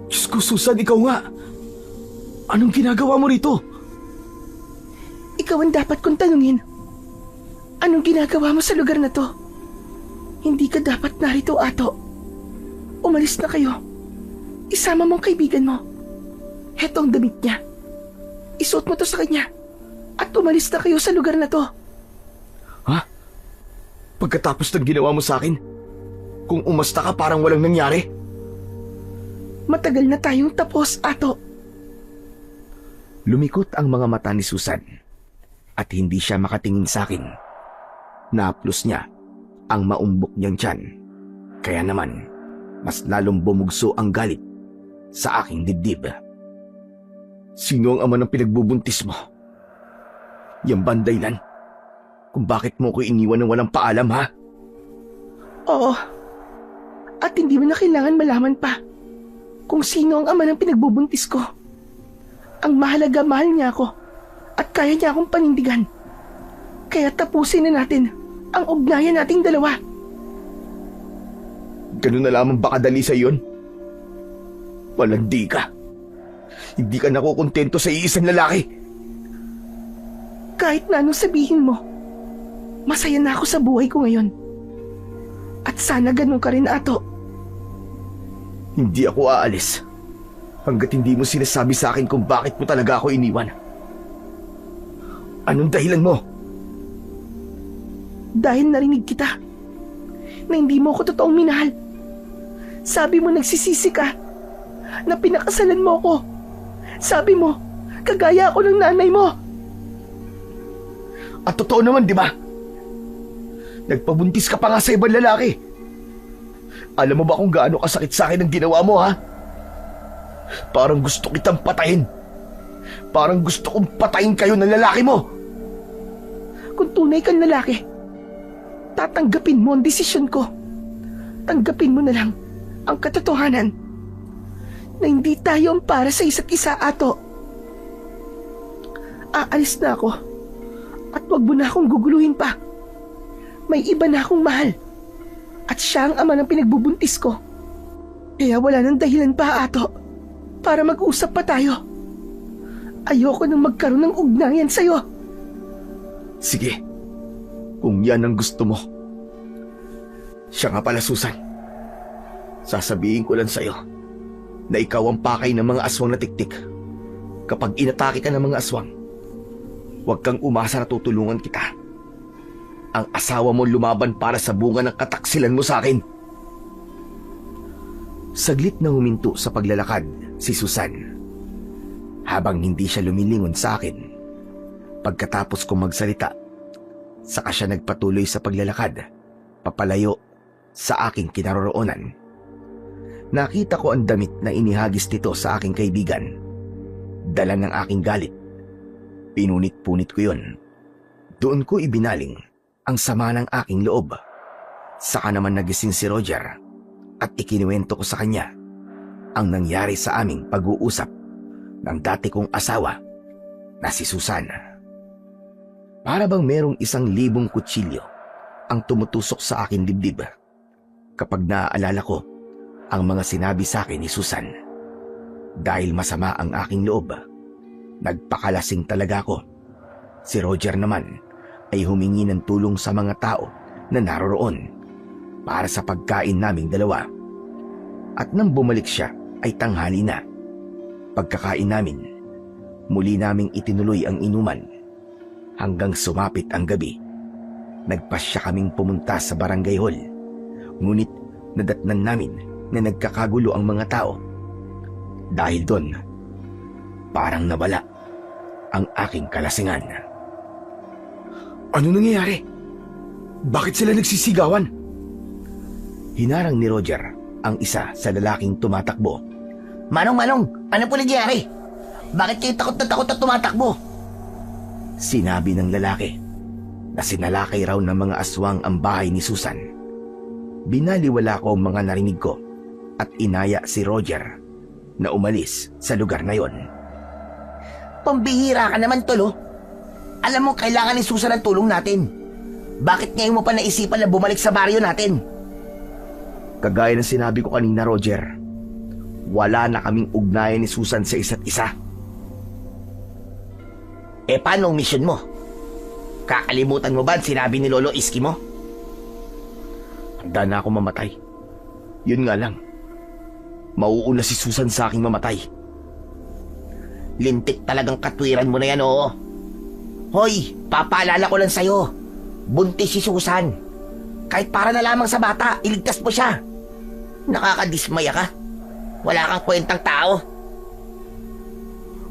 Diyos ko, Susan, ikaw nga. Anong ginagawa mo rito? Ikaw ang dapat kong tanungin. Anong ginagawa mo sa lugar na to? Hindi ka dapat narito, Ato. Umalis na kayo. Isama mo ang kaibigan mo. Heto ang damit niya. Isuot mo to sa kanya. At umalis na kayo sa lugar na to. Ha? Pagkatapos ng ginawa mo sa akin, kung umasta ka parang walang nangyari? Matagal na tayong tapos, Ato. Lumikot ang mga mata ni Susan at hindi siya makatingin sa akin. Naplos niya ang maumbok niyang tiyan. Kaya naman, mas lalong bumugso ang galit sa aking dibdib. Sino ang ama ng pinagbubuntis mo? Yang banday lan? Kung bakit mo ko iniwan ng walang paalam, ha? Oo. At hindi mo na kailangan malaman pa kung sino ang ama ng pinagbubuntis ko. Ang mahalaga, mahal niya ako at kaya niya akong panindigan. Kaya tapusin na natin ang ugnayan nating dalawa. Ganun na lamang ba kadali sa iyon? Walandi ka. Hindi ka nakukontento sa iisang lalaki. Kahit na anong sabihin mo, masaya na ako sa buhay ko ngayon. At sana ganun ka rin, Ato. Hindi ako aalis hanggat hindi mo sinasabi sa akin kung bakit mo talaga ako iniwan. Anong dahilan mo? Dahil narinig kita na hindi mo ko totoong minahal. Sabi mo nagsisisi ka na pinakasalan mo ko. Sabi mo, kagaya ako ng nanay mo. At totoo naman, di ba? Nagpabuntis ka pa nga sa ibang lalaki. Alam mo ba kung gaano kasakit sa akin ang ginawa mo, ha? Parang gusto kitang patayin. Parang gusto kong patayin kayo ng lalaki mo. Kung tunay kang lalaki, tatanggapin mo ang desisyon ko. Tanggapin mo na lang ang katotohanan na hindi tayo ang para sa isa't isa, Ato. Aalis na ako at wag mo na akong guguluhin pa. May iba na akong mahal at siya ang ama ng pinagbubuntis ko. Kaya wala nang dahilan pa, Ato, para mag-usap pa tayo. Ayoko nang magkaroon ng ugnayan sa'yo. Sige, kung yan ang gusto mo. Siya nga pala, Susan. Sasabihin ko lang sa'yo na ikaw ang pakay ng mga aswang na tiktik. Kapag inatake ka ng mga aswang, huwag kang umasa na tutulungan kita. Ang asawa mo lumaban para sa bunga ng kataksilan mo sa akin. Saglit na huminto sa paglalakad si Susan. Habang hindi siya lumilingon sa akin. Pagkatapos kong magsalita, saka siya nagpatuloy sa paglalakad, papalayo sa aking kinaroroonan. Nakita ko ang damit na inihagis nito sa aking kaibigan. Dala ng aking galit. Pinunit-punit ko yun. Doon ko ibinaling ang sama ng aking loob. Saka naman nagising si Roger at ikinuwento ko sa kanya ang nangyari sa aming pag-uusap ng dati kong asawa na si Susan. Para bang merong 1,000 kutsilyo ang tumutusok sa akin dibdib kapag naaalala ko ang mga sinabi sa akin ni Susan. Dahil masama ang aking loob, nagpakalasing talaga ako. Si Roger naman ay humingi ng tulong sa mga tao na naroroon para sa pagkain naming dalawa. At nang bumalik siya ay tanghali na. Pagkakain namin, muli naming itinuloy ang inuman hanggang sumapit ang gabi. Nagpasya kaming pumunta sa barangay hall, ngunit nadatnan namin na nagkakagulo ang mga tao. Dahil doon, parang nawala ang aking kalasingan. Ano nangyayari? Bakit sila nagsisigawan? Hinarang ni Roger ang isa sa lalaking tumatakbo. Manong, ano po nangyari? Bakit kayo takot na tumatakbo? Sinabi ng lalaki na sinalakay raw ng mga aswang ang bahay ni Susan. Binaliwala ko ang mga narinig ko at inaya si Roger na umalis sa lugar na yon. Pambihira ka naman, Tolo. Alam mo, kailangan ni Susan ang tulong natin. Bakit ngayon mo pa naisipan na bumalik sa baryo natin? Kagaya ng sinabi ko kanina, Roger, wala na kaming ugnayan ni Susan sa isa't isa. Eh, paano ang mission mo? Kakalimutan mo ba ang sinabi ni Lolo Iski mo? Handa na ako mamatay. Yun nga lang, mauuna si Susan sa aking mamatay. Lintik talagang katwiran mo na yan, oo. Hoy, papaalala ko lang sa'yo. Buntis si Susan. Kahit para na lamang sa bata, iligtas mo siya. Nakakadismaya ka. Wala kang kwentang tao.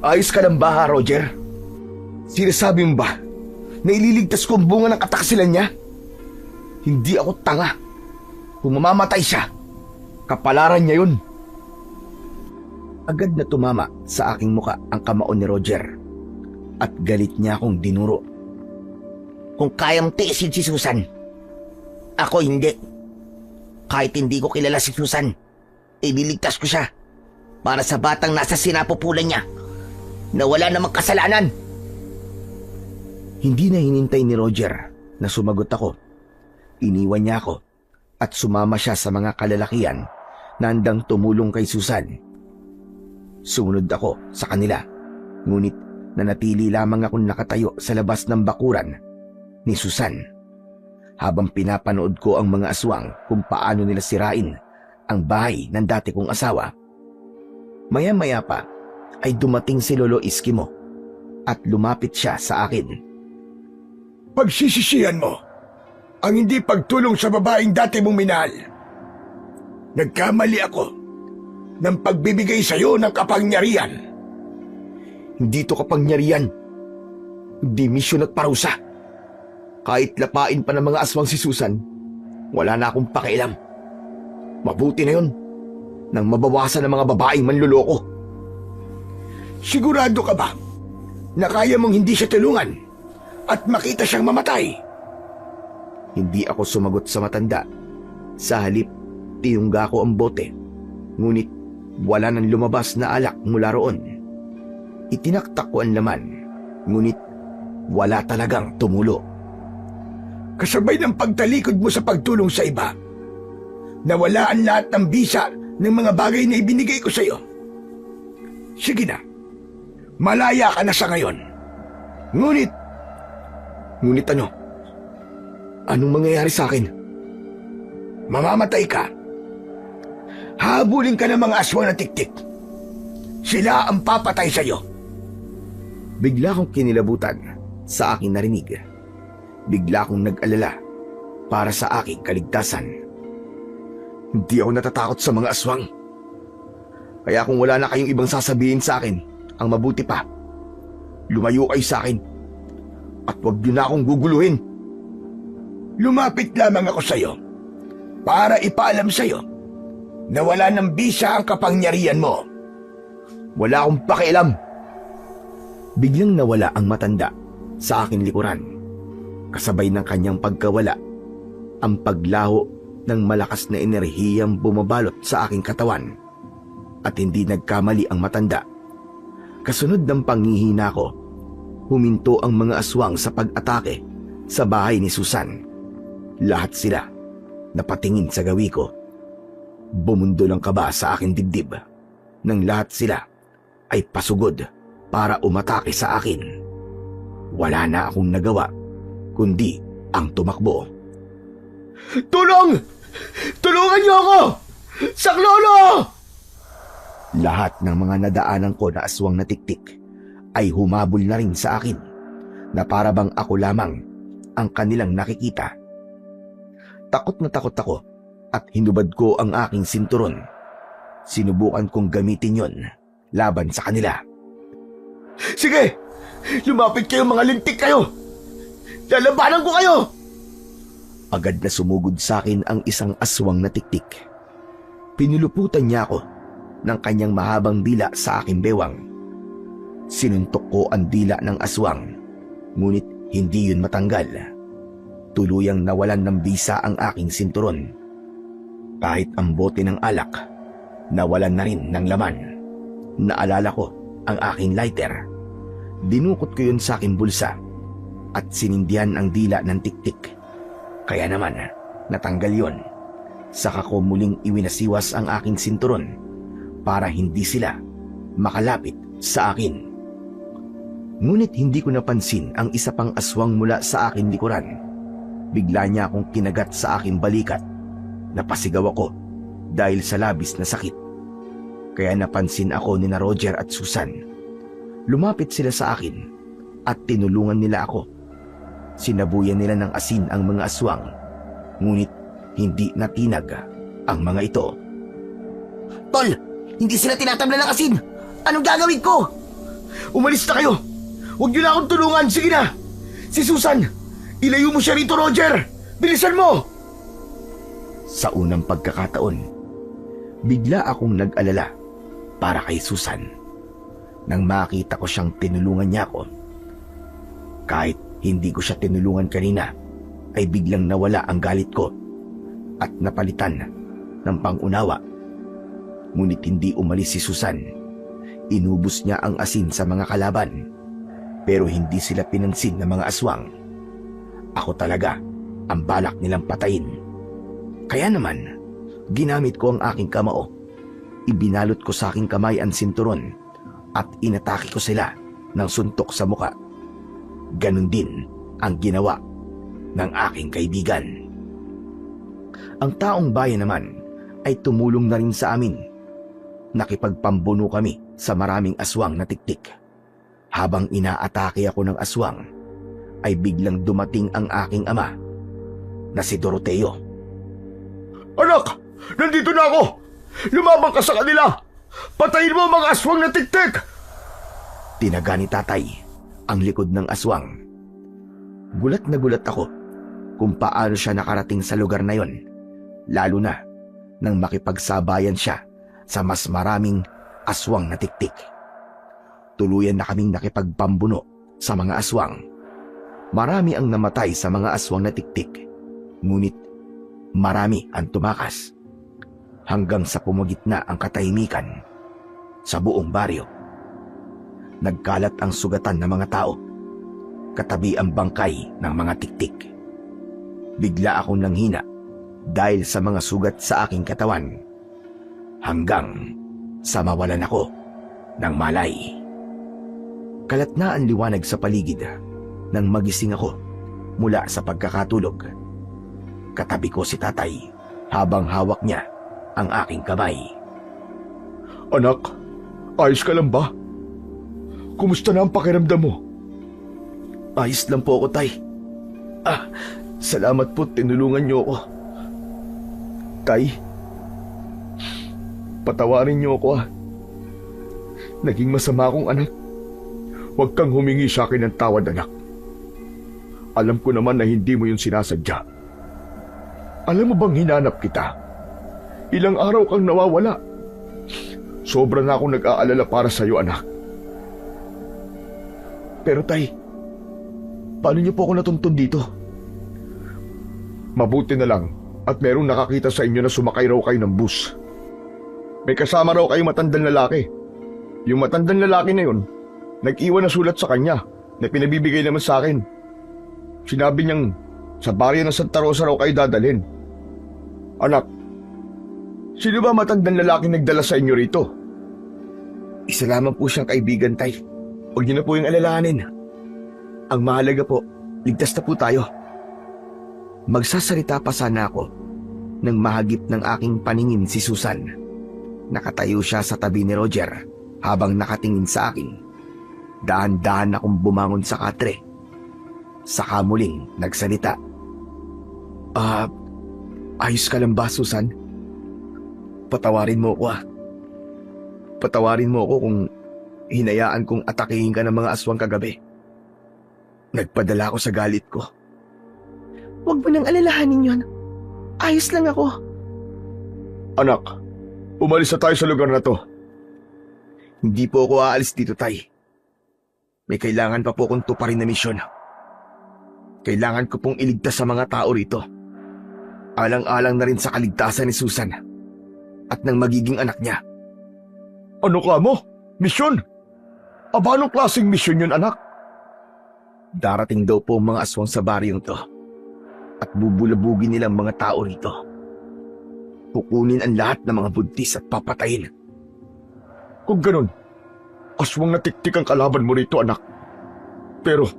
Ayos ka lang ba, ha, Roger? Sinasabi mo ba na ililigtas ko ang bunga ng katakasilan niya? Hindi ako tanga. Kung mamamatay siya, kapalaran niya yun. Agad na tumama sa aking muka ang kamao ni Roger at galit niya akong dinuro. Kung kaya mong tiisin si Susan, ako hindi. Kahit hindi ko kilala si Susan, ililigtas ko siya para sa batang nasa sinapupulan niya na wala namang kasalanan. Hindi na hinintay ni Roger na sumagot ako. Iniwan niya ako at sumama siya sa mga kalalakian na handang tumulong kay Susan. Sumunod ako sa kanila, ngunit nanatili lamang akong nakatayo sa labas ng bakuran ni Susan habang pinapanood ko ang mga aswang kung paano nila sirain ang bahay ng dati kong asawa. Maya-maya pa ay dumating si Lolo Iskimo at lumapit siya sa akin. Pagsisisihan mo ang hindi pagtulong sa babaeng dati mong minahal. Nagkamali ako ng pagbibigay sa iyo ng kapangyarihan. Hindi to kapangyarihan. Hindi misyon at parusa. Kahit lapain pa ng mga aswang si Susan, wala na akong pakialam. Mabuti na yun nang mabawasan ng mga babaeng manluloko. Sigurado ka ba na kaya mong hindi siya tulungan at makita siyang mamatay? Hindi ako sumagot sa matanda. Sa halip, tiyungga ko ang bote. Ngunit wala nang lumabas na alak mula roon. Itinaktak ko ang laman, ngunit wala talagang tumulo. Kasabay ng pagtalikod mo sa pagtulong sa iba, nawala ang lahat ng bisa ng mga bagay na ibinigay ko sa iyo. Sige na, malaya ka na sa ngayon. Ngunit ano? Anong mangyayari sa akin? Mamamatay ka. Habulin ka ng mga aswang na tiktik. Sila ang papatay sa iyo. Bigla kong kinilabutan sa aking narinig. Bigla kong nag-alala para sa aking kaligtasan. Hindi ako natatakot sa mga aswang. Kaya kung wala na kayong ibang sasabihin sa akin, ang mabuti pa, lumayo kayo sa akin at huwag niyo na akong guguluhin. Lumapit lamang ako sa iyo para ipaalam sa iyo na wala ng bisa ang kapangyarihan mo. Wala akong pakialam. Biglang nawala ang matanda sa aking likuran. Kasabay ng kanyang pagkawala, ang paglaho ng malakas na enerhiyang bumabalot sa aking katawan. At hindi nagkamali ang matanda. Kasunod ng panghihina ko, huminto ang mga aswang sa pag-atake sa bahay ni Susan. Lahat sila napatingin sa gawi ko. Bumundol ang kaba sa aking dibdib nang lahat sila ay pasugod para umatake sa akin. Wala na akong nagawa kundi ang tumakbo. Tulong! Tulungan niyo ako! Saklolo! Lahat ng mga nadaanan ko na aswang na tiktik ay humabol na rin sa akin na para bang ako lamang ang kanilang nakikita. Takot na takot ako at hinubad ko ang aking sinturon. Sinubukan kong gamitin yon laban sa kanila. Sige! Lumapit kayo mga lintik kayo! Lalabanan ko kayo! Agad na sumugod sa akin ang isang aswang na tiktik. Pinuluputan niya ako ng kanyang mahabang dila sa aking bewang. Sinuntok ko ang dila ng aswang, ngunit hindi yun matanggal. Tuluyang nawalan ng bisa ang aking sinturon. Kahit ang bote ng alak, nawalan na rin ng laman. Naalala ko ang aking lighter. Dinukot ko yun sa aking bulsa at sinindihan ang dila ng tiktik. Kaya naman, natanggal yon. Saka ko muling iwinasiwas ang aking sinturon para hindi sila makalapit sa akin. Ngunit hindi ko napansin ang isa pang aswang mula sa aking likuran. Bigla niya akong kinagat sa aking balikat. Napasigaw ako dahil sa labis na sakit. Kaya napansin ako ni na Roger at Susan. Lumapit sila sa akin at tinulungan nila ako. Sinabuyan nila ng asin ang mga aswang, ngunit hindi natinag ang mga ito. Tol, hindi sila tinatamla ng asin. Anong gagawin ko? Umalis na kayo! Huwag niyo na akong tulungan! Sige na! Si Susan! Ilayo mo siya rito, Roger! Bilisan mo! Sa unang pagkakataon, bigla akong nag-alala para kay Susan. Nang makita ko siyang tinulungan niya ako. Kahit hindi ko siya tinulungan kanina, ay biglang nawala ang galit ko at napalitan ng pangunawa. Ngunit hindi umalis si Susan. Inubos niya ang asin sa mga kalaban, pero hindi sila pinansin ng mga aswang. Ako talaga ang balak nilang patayin. Kaya naman, ginamit ko ang aking kamao. Ibinalot ko sa aking kamay ang sinturon at inatake ko sila ng suntok sa muka. Ganon din ang ginawa ng aking kaibigan. Ang taong bayan naman ay tumulong na rin sa amin. Nakipagpambuno kami sa maraming aswang na tiktik. Habang inaatake ako ng aswang, ay biglang dumating ang aking ama na si Doroteo. Anak! Nandito na ako! Lumabang ka sa kanila! Patayin mo ang mga aswang na tiktik! Tinaga ni tatay ang likod ng aswang. Gulat na gulat ako kung paano siya nakarating sa lugar na yon, lalo na nang makipagsabayan siya sa mas maraming aswang na tiktik. Tuluyan na kaming nakipagpambuno sa mga aswang. Marami ang namatay sa mga aswang na tiktik, ngunit marami ang tumakas hanggang sa pumagitna ang katahimikan sa buong baryo. Nagkalat ang sugatan ng mga tao, katabi ang bangkay ng mga tiktik. Bigla akong nanghina dahil sa mga sugat sa aking katawan, hanggang sa mawalan ako ng malay. Kalat na ang liwanag sa paligid nang magising ako mula sa pagkakatulog. Katabi ko si tatay habang hawak niya ang aking kamay. Anak, ayos ka lang ba? Kumusta na ang pakiramdam mo? Ayos lang po ako, tay. Salamat po, tinulungan niyo ako. Tay, patawarin niyo ako. Naging masama akong anak. Huwag kang humingi sa akin ng tawad, anak. Alam ko naman na hindi mo yun sinasadya. Alam mo bang hinanap kita? Ilang araw kang nawawala. Sobra na akong nag-aalala para sa'yo, anak. Pero tay, paano niyo po ako natuntun dito? Mabuti na lang at merong nakakita sa inyo na sumakay raw kayo ng bus. May kasama raw kayong matandang lalaki. Yung matandang lalaki na yun, nag-iwan na sulat sa kanya na pinabibigay naman sa akin. Sinabi niyang sa baryo ng Santa Rosa raw kayo dadalhin. Anak, sino ba matandang lalaki nagdala sa inyo rito? Isa lamang po siyang kaibigan, tay. Huwag niyo na po yung alalahanin. Ang mahalaga po, ligtas na po tayo. Magsasalita pa sana ako nang mahagip ng aking paningin si Susan. Nakatayo siya sa tabi ni Roger habang nakatingin sa akin. Dahan-dahan akong bumangon sa katre. Saka muling nagsalita. Ayos ka lang ba, Susan? Patawarin mo ako. Patawarin mo ako kung hinayaan kong atakihin ka ng mga aswang kagabi. Nagpadala ako sa galit ko. Huwag mo nang alalahanin yon. Ayos lang ako. Anak, umalis na tayo sa lugar na to. Hindi po ako aalis dito, tay. May kailangan pa po akong tuparin na misyon. Kailangan ko pong iligtas sa mga tao rito. Alang-alang na rin sa kaligtasan ni Susan at ng magiging anak niya. Ano ka mo? Misyon? Aba, anong klaseng misyon yun, anak? Darating daw po ang mga aswang sa baryong to at bubulabugin nilang mga tao rito. Kukunin ang lahat ng mga buntis at papatayin. Kung ganun, aswang na tiktik ang kalaban mo rito, anak. Pero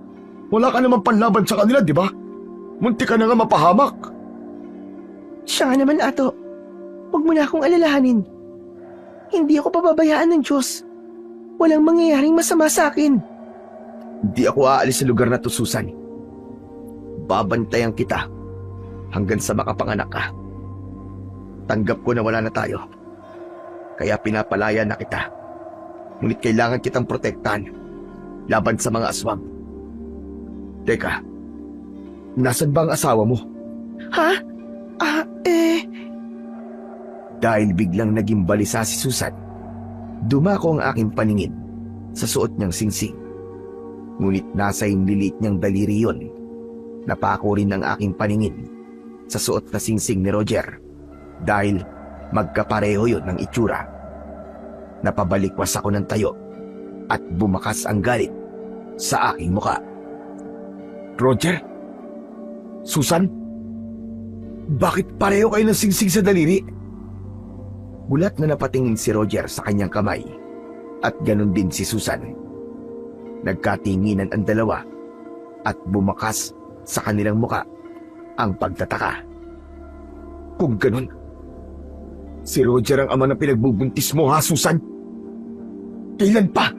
wala ka naman panlaban sa kanila, di ba? Munti ka na nga mapahamak. Siya nga naman, Ato. Huwag mo na akong alalahanin. Hindi ako pababayaan ng Diyos. walang mangyayaring masama sa akin. Di ako aalis sa lugar na to, Susan. Babantayan kita hanggang sa makapanganak ka. Tanggap ko na wala na tayo. Kaya pinapalaya na kita. Ngunit kailangan kitang protektahan laban sa mga aswang. Teka, nasan ba ang asawa mo? Ha? Dahil biglang naging balisa si Susan, dumako ang aking paningin sa suot niyang singsing. Ngunit nasa inlilit niyang daliri yun. Napako rin ang aking paningin sa suot na singsing ni Roger dahil magkapareho yun ng itsura. Napabalikwas ako ng tayo at bumakas ang galit sa aking muka. Roger? Susan? Bakit pareho kayo ng singsing sa daliri? Gulat na napatingin si Roger sa kanyang kamay at ganon din si Susan. Nagkatinginan ang dalawa at bumakas sa kanilang muka ang pagtataka. Kung ganon, si Roger ang ama na pinagbubuntis mo, ha, Susan? Kailan pa?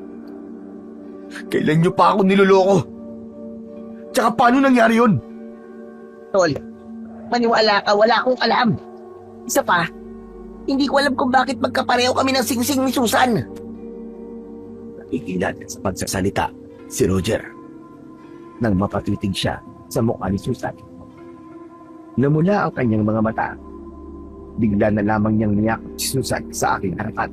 Kailan niyo pa ako niloloko? Tsaka paano nangyari yun? Tol, maniwala ka, wala akong alam. Isa pa, hindi ko alam kung bakit magkapareho kami ng singsing ni Susan. Nakikilan sa pagsasalita si Roger nang mapatitig siya sa mukha ni Susan. Namula ang kanyang mga mata. Bigla na lamang niyang niyakap si Susan sa aking harapan.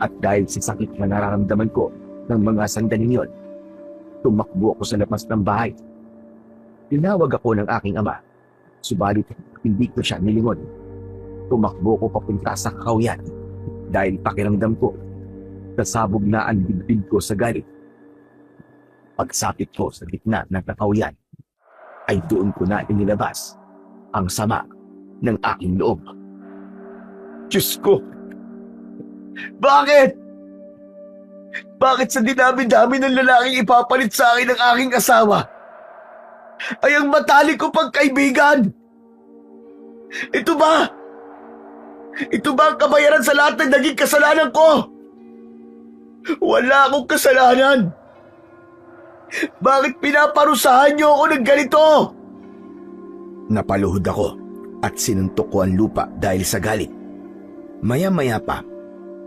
At dahil sa sakit na nararamdaman ko ng mga sandaling yon, tumakbo ako sa labas ng bahay. Tinawag ako ng aking ama, subalit hindi ko siya nilingon. Tumakbo ko papunta sa kakahuyan dahil pakiramdam ko nasabog na ang dibdib ko sa galit. Pagsapit ko sa gitna ng kakahuyan ay doon ko na inilabas ang sama ng aking loob. Diyos ko! Bakit? Bakit sa dinami-dami ng lalaking ipapalit sa akin ng aking asawa ay ang matalik ko pagkaibigan? Ito ba? Ito ba ang kabayaran sa lahat ng naging kasalanan ko? Wala akong kasalanan. Bakit pinaparusahan niyo ako ng ganito? Napaluhod ako at sinuntok ko ang lupa dahil sa galit. Maya-maya pa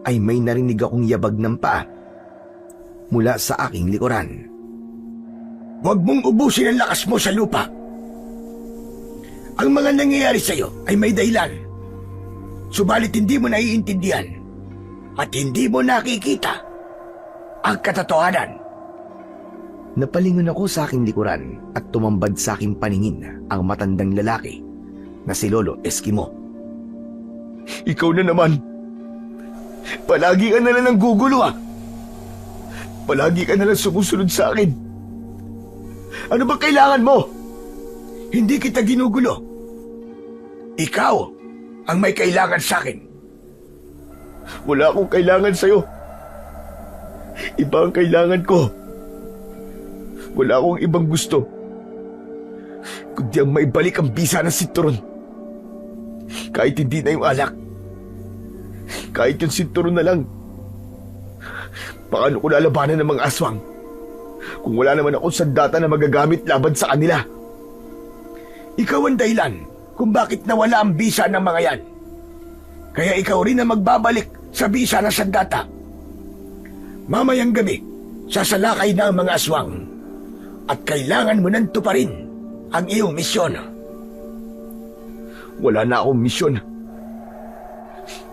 ay may narinig akong yabag ng paa mula sa aking likuran. Huwag mong ubusin ang lakas mo sa lupa. Ang mga nangyayari sa'yo ay may dahilan. Subalit hindi mo naiintindihan at hindi mo nakikita ang katotohanan. Napalingon ako sa aking likuran at tumambad sa aking paningin ang matandang lalaki na si Lolo Eskimo. Ikaw na naman. Palagi ka na lang gugulo, ha? Palagi ka na lang sumusunod sa akin. Ano ba kailangan mo? Hindi kita ginugulo. Ikaw ang may kailangan sa akin. Wala akong kailangan sa'yo. Iba ang kailangan ko. Wala akong ibang gusto kundi ang maibalik ang bisa ng sinturon. Kahit hindi na yung alak. Kahit yung sinturon na lang. Paano ko lalabanan ng mga aswang kung wala naman akong sandata na magagamit laban sa kanila? Ikaw ang dahilan kung bakit nawala ang bisa ng mga yan. Kaya ikaw rin ang magbabalik sa bisa ng sandata. Mamayang gabi, sasalakay na ang mga aswang at kailangan mo nang tuparin ang iyong misyon. Wala na akong misyon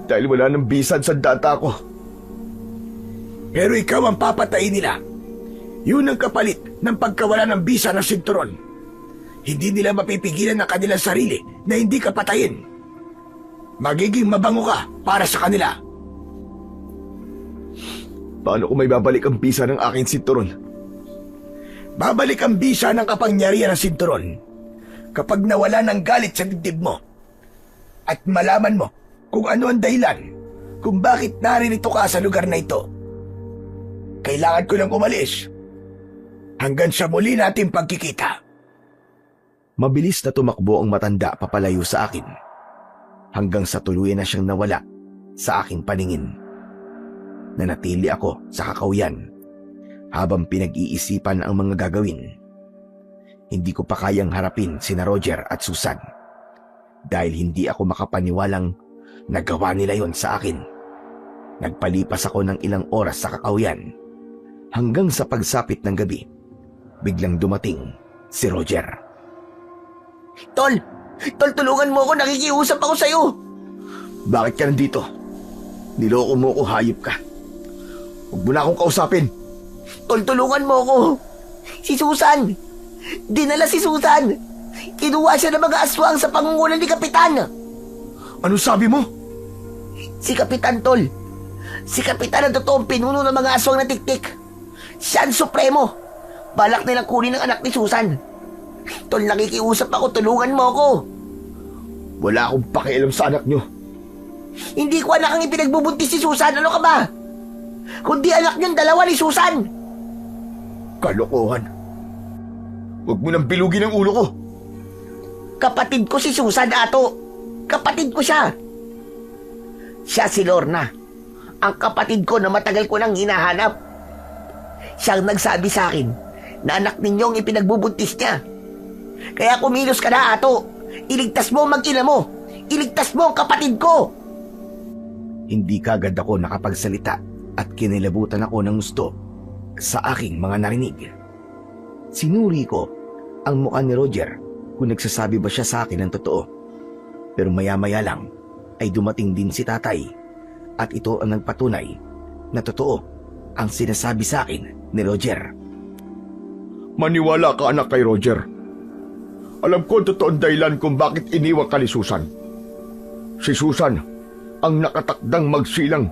dahil wala nang bisa ang sandata ko. Pero ikaw ang papatayin nila. Yun ang kapalit ng pagkawala ng bisa ng sinturon. Hindi nila mapipigilan ang kanilang sarili na hindi ka patayin. Magiging mabango ka para sa kanila. Paano ko may babalik ang bisa ng aking sinturon? Babalik ang bisa ng kapangyarihan ng sinturon kapag nawala ng galit sa dibdib mo at malaman mo kung ano ang dahilan kung bakit naririto ka sa lugar na ito. Kailangan ko lang umalis hanggang sa muli nating pagkikita. Mabilis na tumakbo ang matanda papalayo sa akin hanggang sa tuluyan na siyang nawala sa aking paningin. Nanatili ako sa kakauyan habang pinag-iisipan ang mga gagawin. Hindi ko pa kayang harapin sina Roger at Susan dahil hindi ako makapaniwalang nagawa nila yon sa akin. Nagpalipas ako ng ilang oras sa kakauyan hanggang sa pagsapit ng gabi. Biglang dumating si Roger. Tol! Tol, tulungan mo ako. Nakikiusap ako sa'yo. Bakit ka nandito? Niloko mo ko, hayop ka. Huwag mo na akong kausapin. Tol, tulungan mo ako. Si Susan. Dinala si Susan. Kinuha siya ng mga aswang sa pangungunan ni Kapitan. Ano sabi mo? Si Kapitan, Tol. Si Kapitan ang totoong pinuno ng mga aswang na tiktik. Siya ang supremo. Balak nilang kunin ang anak ni Susan. Tol, nakikiusap ako. Tulungan mo ako. Wala akong pakialam sa anak nyo. Hindi ko anak ang ipinagbubuntis si Susan. Ano ka ba? Kundi anak niyang dalawa ni Susan. Kalokohan. Huwag mo nang bilugin ang ulo ko. Kapatid ko si Susan, Ato. Kapatid ko siya. Siya si Lorna. Ang kapatid ko na matagal ko nang hinahanap. Siyang nagsabi sa akin na anak ninyong ipinagbubuntis niya. Kaya kumilos ka na, Ato. Iligtas mo ang mag-ina mo. Iligtas mo ang kapatid ko. Hindi kagad ako nakapagsalita at kinilabutan ako ng gusto sa aking mga narinig. Sinuri ko ang mukha ni Roger kung nagsasabi ba siya sa akin ng totoo. Pero maya-maya lang ay dumating din si tatay at ito ang nagpatunay na totoo ang sinasabi sa akin ni Roger. Maniwala ka anak kay Roger. Alam ko ang totoong dahilan kung bakit iniwan ka ni Susan. Si Susan ang nakatakdang magsilang.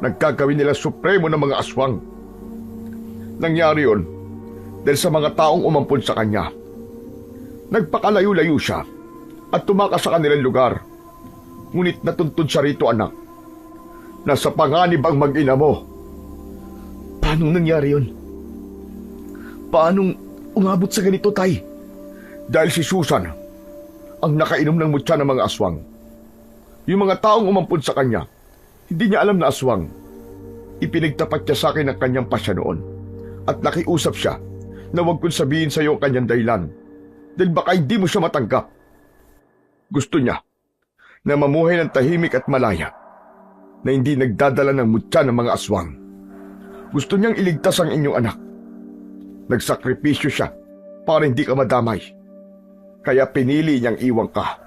Nagkagawin nila supremo ng mga aswang. Nangyari yon dahil sa mga taong umampun sa kanya. Nagpakalayo-layo siya at tumakas sa kanilang lugar. Ngunit natuntun siya rito, anak. Nasa panganib ang mag-ina mo. Paano nangyari yon? Paanong umabot sa ganito, tay? Dahil si Susan ang nakainom ng mutya ng mga aswang. Yung mga taong umampun sa kanya, hindi niya alam na aswang. Ipinagtapat niya sa akin ang kanyang pasya noon at nakiusap siya na huwag kong sabihin sa iyo ang kanyang dahilan dahil baka hindi mo siya matanggap. Gusto niya na mamuhay ng tahimik at malaya na hindi nagdadala ng mutya ng mga aswang. Gusto niyang iligtas ang inyong anak. Nagsakripisyo siya para hindi ka madamay. Kaya pinili niyang iwan ka.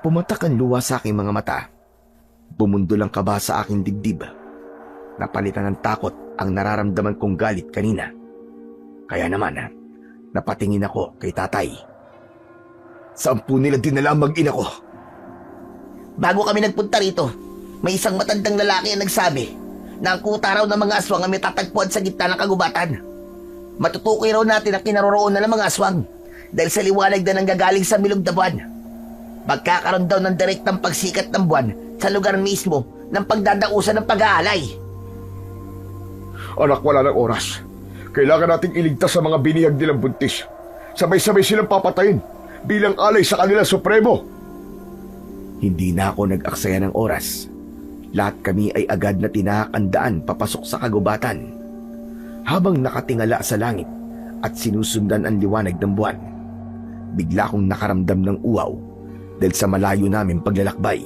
Pumatak ang luha sa aking mga mata. Bumundol ang kaba sa aking dibdib. Napalitan ng takot ang nararamdaman kong galit kanina. Kaya naman, napatingin ako kay tatay. Saan po nila dinala ang mag-ina ko? Bago kami nagpunta rito, may isang matandang lalaki ang nagsabi na ang kuta raw ng mga aswang ang may tatagpuan sa gitna ng kagubatan. Matutukoy raw natin ang kinaroroonan ng mga aswang dahil sa liwanag na nanggagaling sa milog na buwan. Magkakaroon daw ng direktang pagsikat ng buwan sa lugar mismo ng pagdadausan ng pag-aalay. Anak, wala ng oras. Kailangan nating iligtas sa mga binihag nilang buntis. Sabay-sabay silang papatayin bilang alay sa kanila supremo. Hindi na ako nag-aksaya ng oras. Lahat kami ay agad na tinakandaan papasok sa kagubatan. Habang nakatingala sa langit at sinusundan ang liwanag ng buwan, bigla akong nakaramdam ng uwaw dahil sa malayo namin paglalakbay.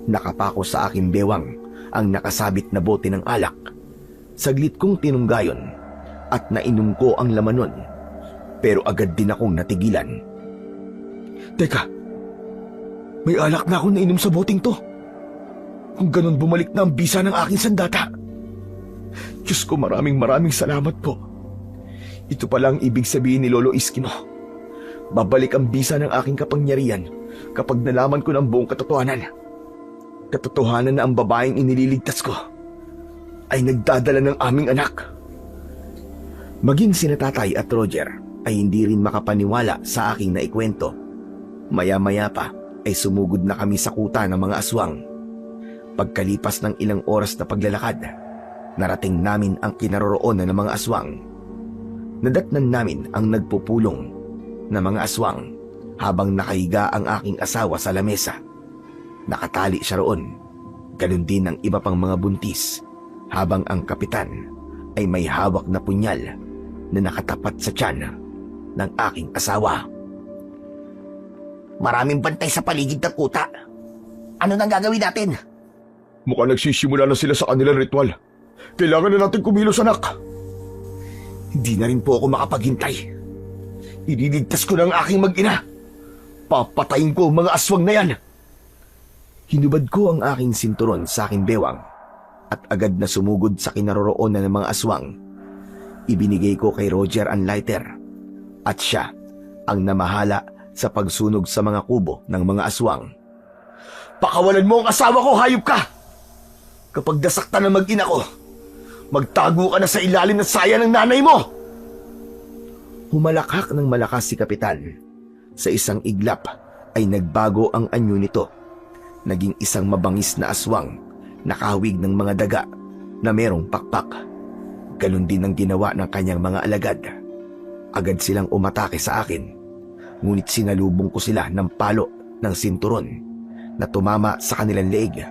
Nakapako sa aking bewang ang nakasabit na bote ng alak. Saglit kong tinunggayon at nainom ko ang laman nun, pero agad din akong natigilan. Teka, may alak na akong nainom sa boteng to. Kung ganun, bumalik na ang bisa ng aking sandata. Diyos ko, maraming salamat po. Ito pala ang ibig sabihin ni Lolo Iskino. Babalik ang bisa ng aking kapangyarihan kapag nalaman ko ng buong katotohanan. Katotohanan na ang babaeng inililigtas ko ay nagdadala ng aming anak. Maging sina Tatay at Roger ay hindi rin makapaniwala sa aking naikwento. Maya-maya pa ay sumugod na kami sa kuta ng mga aswang. Pagkalipas ng ilang oras na paglalakad, narating namin ang kinaroroonan ng mga aswang. Nadatnan namin ang nagpupulong na mga aswang habang nakahiga ang aking asawa sa lamesa. Nakatali siya roon Ganun din ang iba pang mga buntis, habang ang kapitan ay may hawak na punyal na nakatapat sa tiyan ng aking asawa. Maraming bantay sa paligid ng kuta. Ano nang gagawin natin? Mukhang nagsisimula na sila sa kanilang ritual. Kailangan na natin kumilos, anak. Hindi na rin po ako makapaghintay. Ililigtas ko na ang aking mag-ina. Papatayin ko ang mga aswang na yan. Hinubad ko ang aking sinturon sa aking bewang at agad na sumugod sa kinaroroonan ng mga aswang. Ibinigay ko kay Roger ang lighter at siya ang namahala sa pagsunog sa mga kubo ng mga aswang. Pakawalan mo ang asawa ko, hayop ka! Kapag nasaktan ang mag-ina ko, magtago ka na sa ilalim ng saya ng nanay mo! Humalakhak ng malakas si Kapitan. Sa isang iglap ay nagbago ang anyo nito. Naging isang mabangis na aswang, nakahawig ng mga daga na merong pakpak. Ganon din ang ginawa ng kanyang mga alagad. Agad silang umatake sa akin, ngunit sinalubong ko sila ng palo ng sinturon na tumama sa kanilang leeg.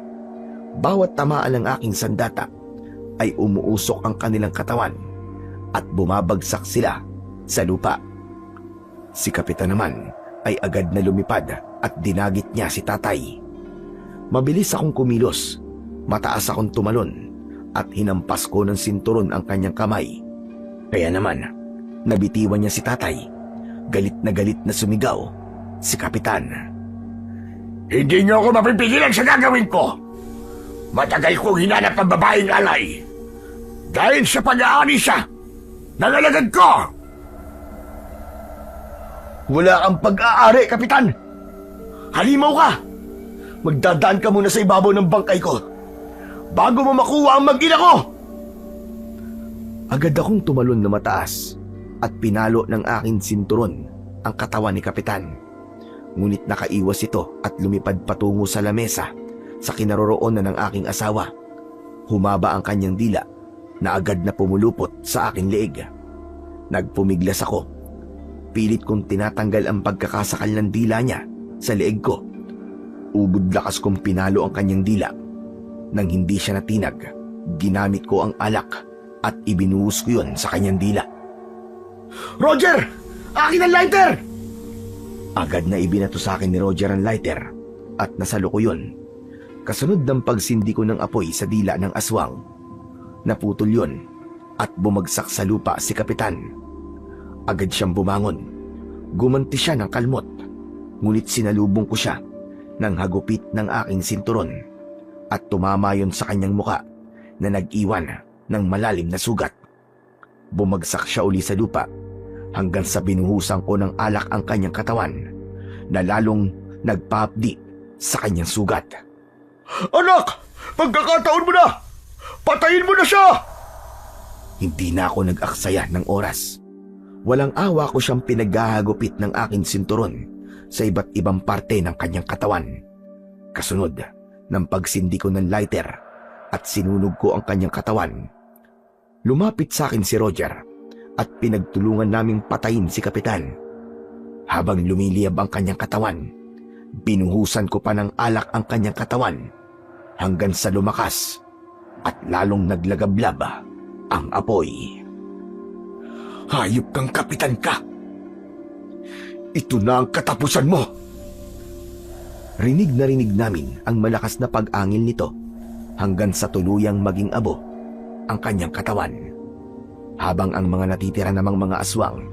Bawat tamaan ng aking sandata ay umuusok ang kanilang katawan at bumabagsak sila sa lupa. Si Kapitan naman ay agad na lumipad at dinagit niya si tatay. Mabilis akong kumilos, mataas akong tumalon at hinampas ko ng sinturon ang kanyang kamay. Kaya naman, nabitiwan niya si tatay. Galit na sumigaw si Kapitan. Hindi niyo ako mapipigilan sa gagawin ko. Matagal kong hinanap ang babaeng alay. Dahil sa pag-aani siya, nangalagad ko! Wala kang pag-aari, Kapitan! Halimaw ka! Magdadaan ka muna sa ibabaw ng bangkay ko bago mo makuha ang mag-ina ko! Agad akong tumalon na mataas at pinalo ng aking sinturon ang katawan ni Kapitan. Ngunit nakaiwas ito at lumipad patungo sa lamesa sa kinaroroonan ng aking asawa. Humaba ang kanyang dila na agad na pumulupot sa aking leeg. Nagpumiglas ako. Pilit kong tinatanggal ang pagkakasakal ng dila niya sa leeg ko. Ubod lakas kong pinalo ang kanyang dila. Nang hindi siya natinag, ginamit ko ang alak at ibinuhos ko yun sa kanyang dila. Roger! Akin ang lighter! Agad na ibinato sa akin ni Roger ang lighter at nasalo ko yun. Kasunod ng pagsindi ko ng apoy sa dila ng aswang, naputol yun at bumagsak sa lupa si Kapitan. Agad siyang bumangon. Gumanti siya ng kalmot, ngunit sinalubong ko siya ng hagupit ng aking sinturon at tumama yun sa kanyang muka na nag-iwan ng malalim na sugat. Bumagsak siya uli sa lupa hanggang sa binuhusan ko ng alak ang kanyang katawan na lalong nagpapdi sa kanyang sugat. Anak! Pagkakataon mo na! Patayin mo na siya! Hindi na ako nag-aksaya ng oras. Walang awa ko siyang pinaghahagupit ng aking sinturon sa iba't ibang parte ng kanyang katawan. Kasunod ng pagsindi ko ng lighter at sinunog ko ang kanyang katawan, lumapit sa akin si Roger at pinagtulungan naming patayin si Kapitan. Habang lumiliyab ang kanyang katawan, binuhusan ko pa ng alak ang kanyang katawan hanggang sa lumakas at lalong naglagablab ang apoy. Hayop kang kapitan ka! Ito na ang katapusan mo! Rinig na rinig namin ang malakas na pag-angil nito hanggang sa tuluyang maging abo ang kanyang katawan. Habang ang mga natitira namang mga aswang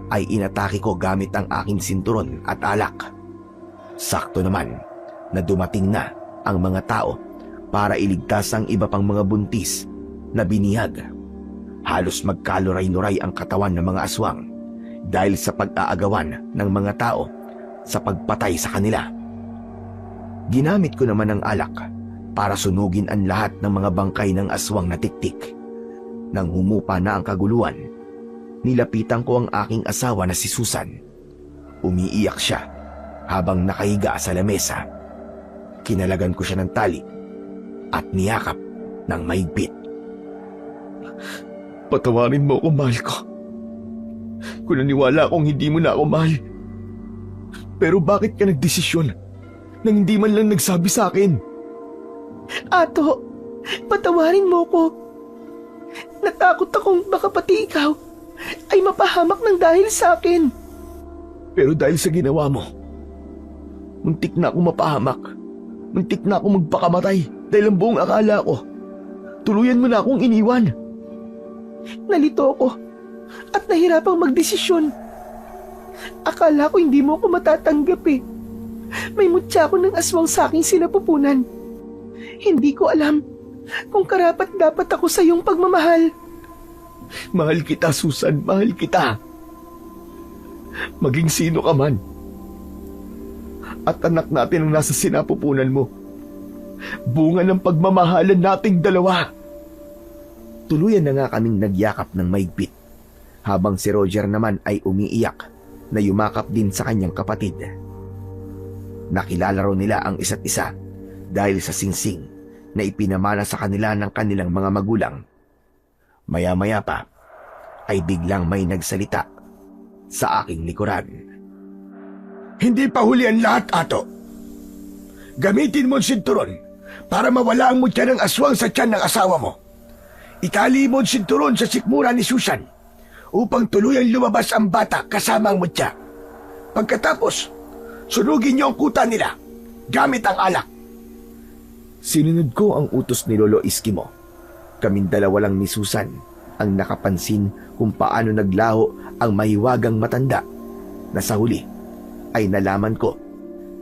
ay inatake ko gamit ang aking sinturon at alak. Sakto naman na dumating na ang mga tao para iligtas ang iba pang mga buntis na binihag. Halos magkaluray-luray ang katawan ng mga aswang dahil sa pag-aagawan ng mga tao sa pagpatay sa kanila. Ginamit ko naman ang alak para sunugin ang lahat ng mga bangkay ng aswang na tiktik. Nang humupa na ang kaguluhan, nilapitan ko ang aking asawa na si Susan. Umiiyak siya habang nakahiga sa lamesa. Kinalagan ko siya ng tali at niyakap ng mahigpit. Patawarin mo ako, mahal ko. Kung naniwala akong hindi mo na ako mahal. Pero bakit ka nagdesisyon nang hindi man lang nagsabi sa akin? Ato, patawarin mo ko. Natakot akong baka pati ikaw ay mapahamak ng dahil sa akin. Pero dahil sa ginawa mo, muntik na akong mapahamak. Muntik na akong magpakamatay dahil ang buong akala ko, tuluyan mo na akong iniwan. Nalito ako at nahirapang magdesisyon. Akala ko hindi mo ako matatanggap eh. May mutya ako ng aswang sa aking sinapupunan. Hindi ko alam kung karapat dapat ako sa iyong pagmamahal. Mahal kita, Susan. Mahal kita. Maging sino ka man. At anak natin ang nasa sinapupunan mo. Bunga ng pagmamahalan nating dalawa. Tuluyan na nga kaming nagyakap ng maigpit, habang si Roger naman ay umiiyak na yumakap din sa kanyang kapatid. Nakilala raw nila ang isa't isa dahil sa singsing na ipinamana sa kanila ng kanilang mga magulang. Maya-maya pa ay biglang may nagsalita sa aking likuran. Hindi pa huli ang lahat, Ato. Gamitin mo ang sinturon para mawala ang mutya ng aswang sa tiyan ng asawa mo. Itali mo ang sinturon sa sikmura ni Susan upang tuluyang lumabas ang bata kasama ang mutya. Pagkatapos, sunugin niyo ang kuta nila gamit ang alak. Sinunod ko ang utos ni Lolo Iskimo. Kaming dalawa lang ni Susan ang nakapansin kung paano naglaho ang mahiwagang matanda na sa huli ay nalaman ko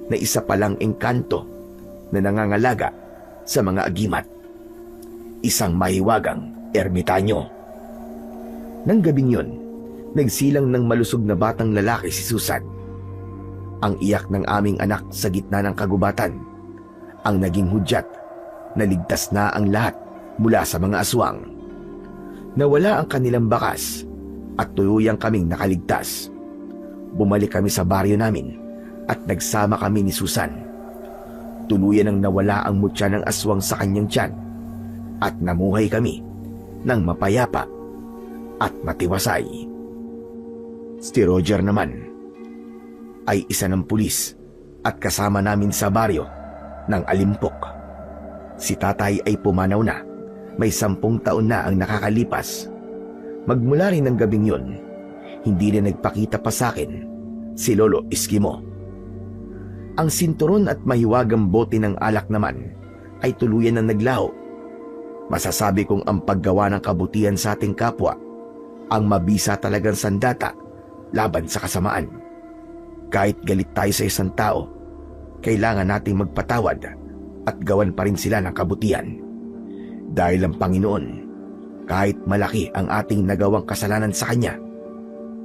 na isa palang engkanto na nangangalaga sa mga agimat. Isang mahiwagang ermitanyo. Nang gabing yun, nagsilang ng malusog na batang lalaki si Susan. Ang iyak ng aming anak sa gitna ng kagubatan ang naging hudyat na ligtas na ang lahat mula sa mga aswang. Nawala ang kanilang bakas at tuluyang kaming nakaligtas. Bumalik kami sa baryo namin at nagsama kami ni Susan. Tuluyan ang nawala ang mutya ng aswang sa kanyang tiyan at namuhay kami ng mapayapa at matiwasay. Si Roger naman ay isa ng pulis at kasama namin sa baryo ng Alimpok. Si tatay ay pumanaw na, may 10 taon na ang nakakalipas. Magmula rin ng gabing yun, hindi rin nagpakita pa sa akin si Lolo Iskimo. Ang sinturon at mahiwagang bote ng alak naman ay tuluyan na naglaho. Masasabi kong ang paggawa ng kabutihan sa ating kapwa ang mabisa talagang sandata laban sa kasamaan. Kahit galit tayo sa isang tao, kailangan nating magpatawad at gawan pa rin sila ng kabutihan. Dahil ang Panginoon, kahit malaki ang ating nagawang kasalanan sa Kanya,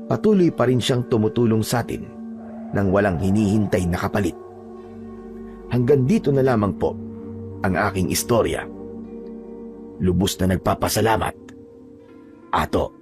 patuloy pa rin siyang tumutulong sa atin nang walang hinihintay na kapalit. Hanggang dito na lamang po ang aking istorya. Lubos na nagpapasalamat, Ato.